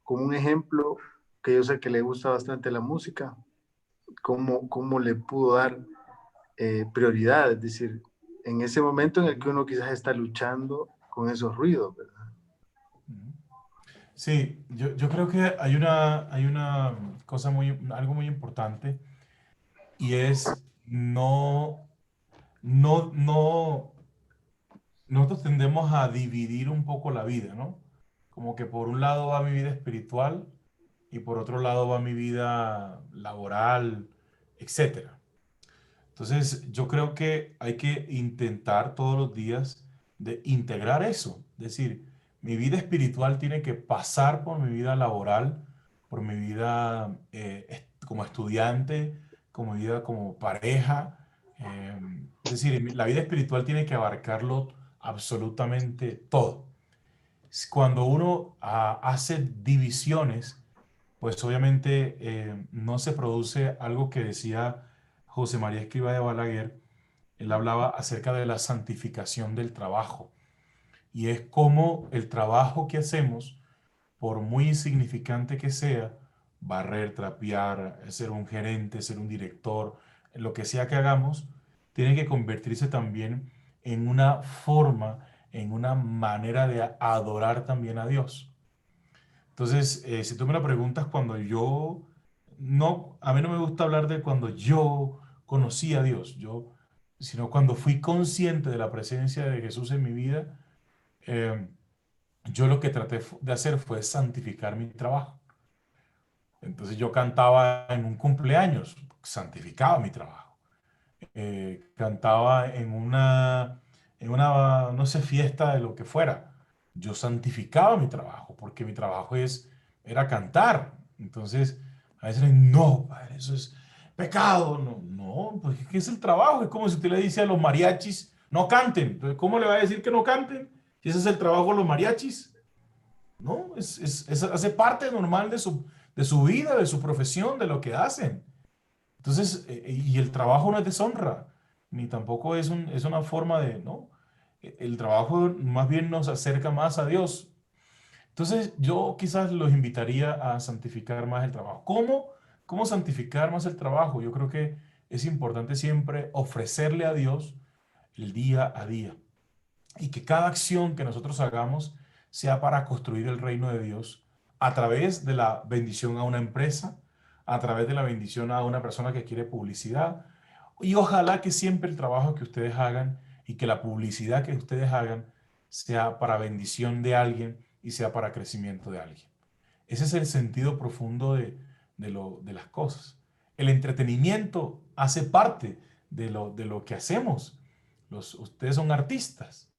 [SPEAKER 8] como un ejemplo, que yo sé que le gusta bastante la música, cómo le pudo dar prioridad, es decir, en ese momento en el que uno quizás está luchando con esos ruidos, ¿verdad?
[SPEAKER 2] Sí, yo creo que hay una cosa algo muy importante, y es nosotros tendemos a dividir un poco la vida, ¿no? Como que por un lado va mi vida espiritual y por otro lado va mi vida laboral, etcétera. Entonces, yo creo que hay que intentar todos los días de integrar eso. Es decir, mi vida espiritual tiene que pasar por mi vida laboral, por mi vida como estudiante, como mi vida como pareja. Es decir, la vida espiritual tiene que abarcarlo absolutamente todo. Cuando uno hace divisiones, pues obviamente no se produce algo que decía José María Escrivá de Balaguer. Él hablaba acerca de la santificación del trabajo, y es como el trabajo que hacemos, por muy insignificante que sea, barrer, trapear, ser un gerente, ser un director, lo que sea que hagamos, tiene que convertirse también en una forma, en una manera de adorar también a Dios. Entonces, si tú me lo preguntas, a mí no me gusta hablar de cuando yo conocí a Dios, sino cuando fui consciente de la presencia de Jesús en mi vida. Yo lo que traté de hacer fue santificar mi trabajo. Entonces yo cantaba en un cumpleaños, santificaba mi trabajo. Cantaba en una, no sé, fiesta de lo que fuera. Yo santificaba mi trabajo, porque mi trabajo era cantar. Entonces, a veces, no, padre, eso es pecado. No, no, porque ¿qué es el trabajo? Es como si usted le dice a los mariachis, no canten. Entonces, ¿cómo le va a decir que no canten? Si ese es el trabajo de los mariachis. No, hace parte normal de su vida, de su profesión, de lo que hacen. Entonces, y el trabajo no es deshonra, ni tampoco es una forma de, ¿no? El trabajo más bien nos acerca más a Dios. Entonces, yo quizás los invitaría a santificar más el trabajo. ¿Cómo santificar más el trabajo? Yo creo que es importante siempre ofrecerle a Dios el día a día, y que cada acción que nosotros hagamos sea para construir el reino de Dios a través de la bendición a una empresa, a través de la bendición a una persona que quiere publicidad, Y ojalá que siempre el trabajo que ustedes hagan y que la publicidad que ustedes hagan sea para bendición de alguien y sea para crecimiento de alguien. Ese es el sentido profundo de las cosas. El entretenimiento hace parte de lo que hacemos. Ustedes son artistas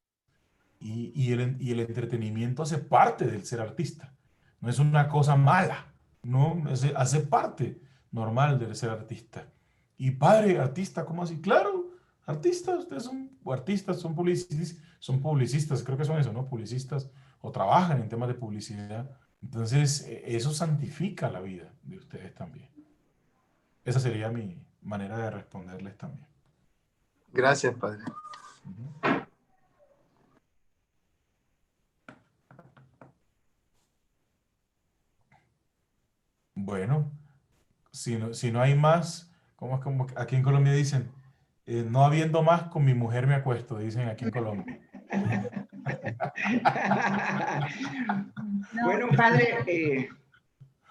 [SPEAKER 2] y el entretenimiento hace parte del ser artista. No es una cosa mala, no, hace parte normal del ser artista. Y padre, artista, ¿cómo así? Claro, artistas, ustedes son artistas, son publicistas, creo que son eso, ¿no? Publicistas o trabajan en temas de publicidad. Entonces, eso santifica la vida de ustedes también. Esa sería mi manera de responderles también.
[SPEAKER 8] Gracias, Padre.
[SPEAKER 2] Ujú. Bueno, si no hay más, ¿cómo es como aquí en Colombia dicen? No habiendo más, con mi mujer me acuesto, dicen aquí en Colombia.
[SPEAKER 3] Bueno, padre,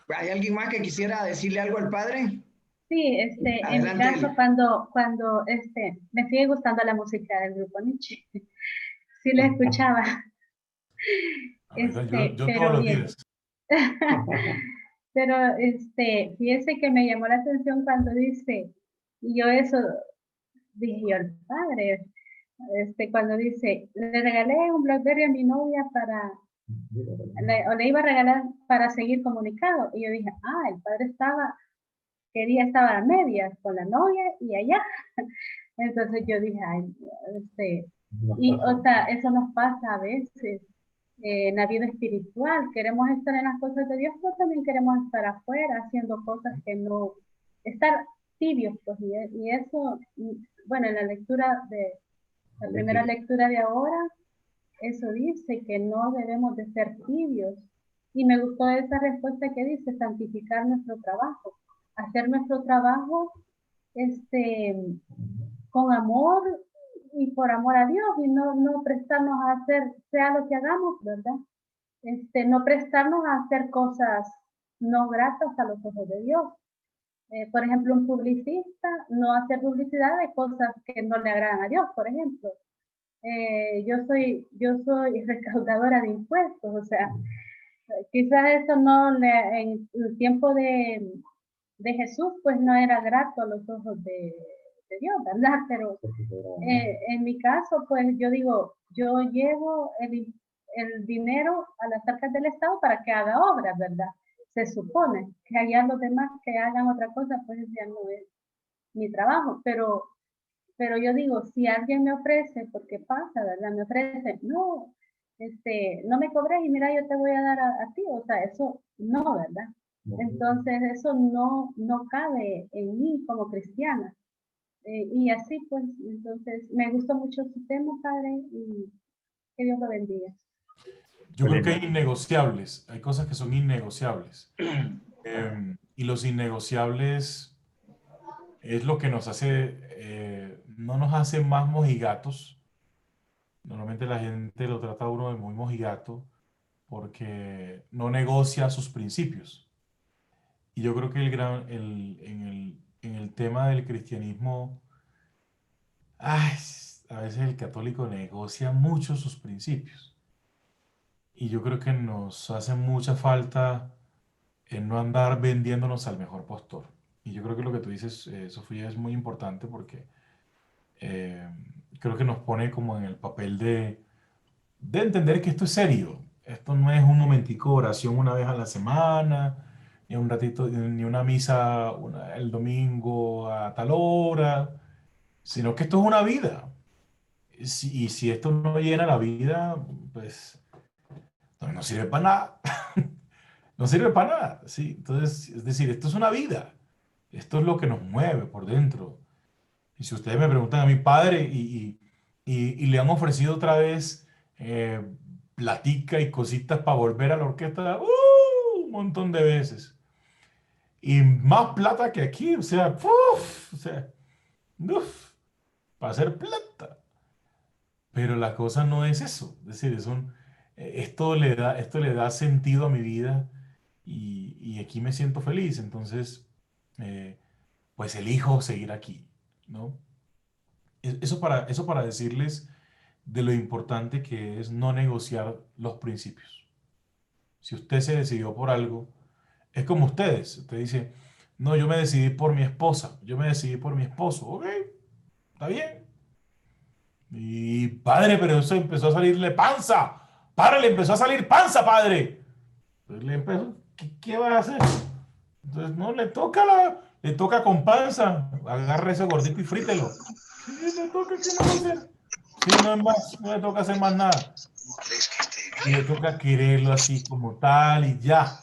[SPEAKER 3] ¿hay alguien más que quisiera decirle algo al padre?
[SPEAKER 5] Sí, en mi
[SPEAKER 3] Adelante,
[SPEAKER 5] caso,
[SPEAKER 3] Eli.
[SPEAKER 5] cuando me sigue gustando la música del grupo Nietzsche. Sí la escuchaba,
[SPEAKER 2] Yo todos
[SPEAKER 5] pero
[SPEAKER 2] los
[SPEAKER 5] bien.
[SPEAKER 2] días.
[SPEAKER 5] Pero fíjese que me llamó la atención cuando dice, y yo eso dije yo al padre, cuando dice, le regalé un BlackBerry a mi novia o le iba a regalar para seguir comunicado. Y yo dije, el padre estaba a medias con la novia y allá. Entonces yo dije, o sea, eso nos pasa a veces en la vida espiritual. Queremos estar en las cosas de Dios, pero también queremos estar afuera haciendo cosas que no, estar tibios, pues, y eso, bueno, en la primera lectura de ahora, eso dice que no debemos de ser tibios. Y me gustó esa respuesta que dice, santificar nuestro trabajo, hacer nuestro trabajo con amor y por amor a Dios, y no prestarnos a hacer, sea lo que hagamos, ¿verdad? No prestarnos a hacer cosas no gratas a los ojos de Dios. Por ejemplo, un publicista no hacer publicidad de cosas que no le agradan a Dios, por ejemplo. Yo soy recaudadora de impuestos, o sea, quizás eso en el tiempo de Jesús, pues no era grato a los ojos de Dios, ¿verdad? Pero en mi caso, pues yo digo, yo llevo el dinero a las arcas del Estado para que haga obras, ¿verdad? Se supone que allá los demás que hagan otra cosa, pues ya no es mi trabajo, pero yo digo, si alguien me ofrece, porque pasa, ¿verdad? Me ofrece, no, no me cobres y mira, yo te voy a dar a ti, o sea, eso no, ¿verdad? Entonces, eso no cabe en mí como cristiana. Y así, pues, entonces, me gustó mucho su tema, padre, y que Dios lo bendiga.
[SPEAKER 2] Yo creo que hay innegociables, hay cosas que son innegociables. Y los innegociables es lo que no nos hace más mojigatos. Normalmente la gente lo trata a uno de muy mojigato porque no negocia sus principios. Y yo creo que en el tema del cristianismo, a veces el católico negocia mucho sus principios. Y yo creo que nos hace mucha falta en no andar vendiéndonos al mejor postor. Y yo creo que lo que tú dices, Sofía, es muy importante porque eh, creo que nos pone como en el papel de entender que esto es serio. Esto no es un momentico de oración una vez a la semana, ni un ratito, ni una misa el domingo a tal hora, sino que esto es una vida. Y si esto no llena la vida, pues no sirve para nada. No sirve para nada, ¿sí? Entonces, es decir, esto es una vida. Esto es lo que nos mueve por dentro. Y si ustedes me preguntan a mi padre y le han ofrecido otra vez platica y cositas para volver a la orquesta, un montón de veces. Y más plata que aquí, o sea, para hacer plata. Pero la cosa no es eso. Es decir, esto le da sentido a mi vida y aquí me siento feliz. Entonces, pues elijo seguir aquí. ¿no? Eso para decirles de lo importante que es no negociar los principios. Si usted se decidió por algo, es como ustedes. Usted dice, no, yo me decidí por mi esposa, yo me decidí por mi esposo. Ok, está bien. Y padre, pero eso empezó a salirle panza. Padre, le empezó a salir panza, padre. Entonces le empezó, ¿qué va a hacer? Entonces, no, le toca con panza. Agarre ese gordito y frítelo. Sí, le toca, ¿qué no va a hacer? Sí, no es más, no le toca hacer más nada. Y le toca quererlo así como tal y ya.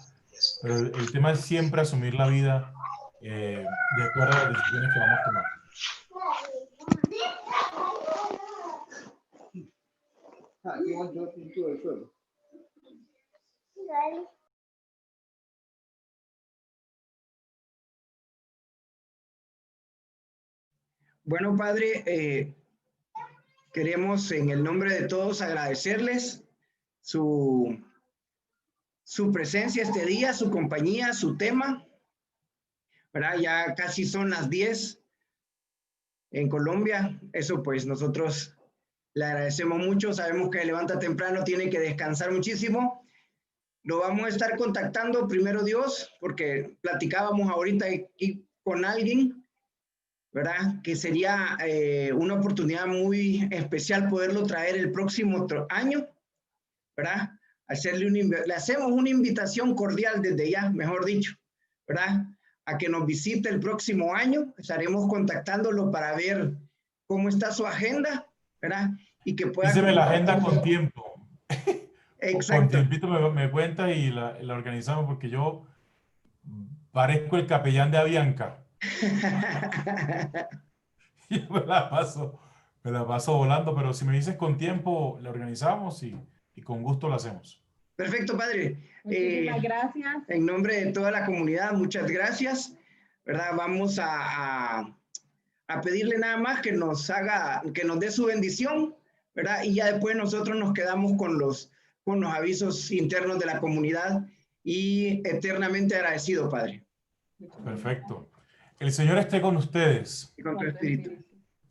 [SPEAKER 2] Pero el tema es siempre asumir la vida de acuerdo a las decisiones que vamos a tomar.
[SPEAKER 3] Bueno, Padre, queremos en el nombre de todos agradecerles su presencia este día, su compañía, su tema, ¿verdad? Ya casi son las 10 en Colombia. Eso pues nosotros le agradecemos mucho. Sabemos que levanta temprano, tiene que descansar muchísimo. Lo vamos a estar contactando primero Dios, porque platicábamos ahorita aquí con alguien, ¿verdad? Que sería una oportunidad muy especial poderlo traer el próximo año, ¿verdad? Le hacemos una invitación cordial desde ya, mejor dicho, ¿verdad? A que nos visite el próximo año. Estaremos contactándolo para ver cómo está su agenda, ¿verdad? Y que pueda...
[SPEAKER 2] Díseme la agenda con tiempo.
[SPEAKER 3] Exacto.
[SPEAKER 2] Con tiempito me cuenta y la organizamos, porque yo parezco el capellán de Avianca. Yo me la paso volando, pero si me dices con tiempo, la organizamos y con gusto la hacemos.
[SPEAKER 3] Perfecto, Padre.
[SPEAKER 5] Muchísimas gracias.
[SPEAKER 3] En nombre de toda la comunidad, muchas gracias, ¿verdad? Vamos a pedirle nada más que nos dé su bendición, ¿verdad? Y ya después nosotros nos quedamos con los avisos internos de la comunidad y eternamente agradecido, Padre.
[SPEAKER 2] Perfecto. El Señor esté con ustedes.
[SPEAKER 3] Y con tu espíritu.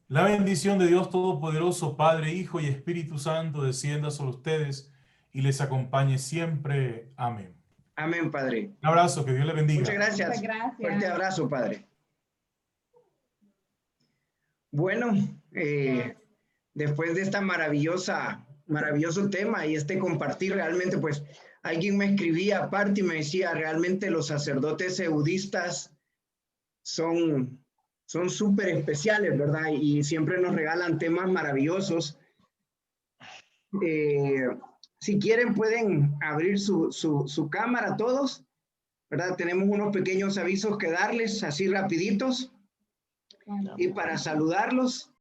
[SPEAKER 2] La bendición de Dios Todopoderoso, Padre, Hijo y Espíritu Santo, descienda sobre ustedes y les acompañe siempre. Amén.
[SPEAKER 3] Amén, Padre.
[SPEAKER 2] Un abrazo, que Dios les bendiga.
[SPEAKER 3] Muchas gracias.
[SPEAKER 5] Muchas gracias.
[SPEAKER 3] Fuerte abrazo, Padre. Bueno, después de esta maravilloso tema y este compartir, realmente, pues, alguien me escribía aparte y me decía, realmente los sacerdotes eudistas son súper especiales, ¿verdad? Y siempre nos regalan temas maravillosos. Si quieren, pueden abrir su cámara todos, ¿verdad? Tenemos unos pequeños avisos que darles, así rapiditos. Y para saludarlos,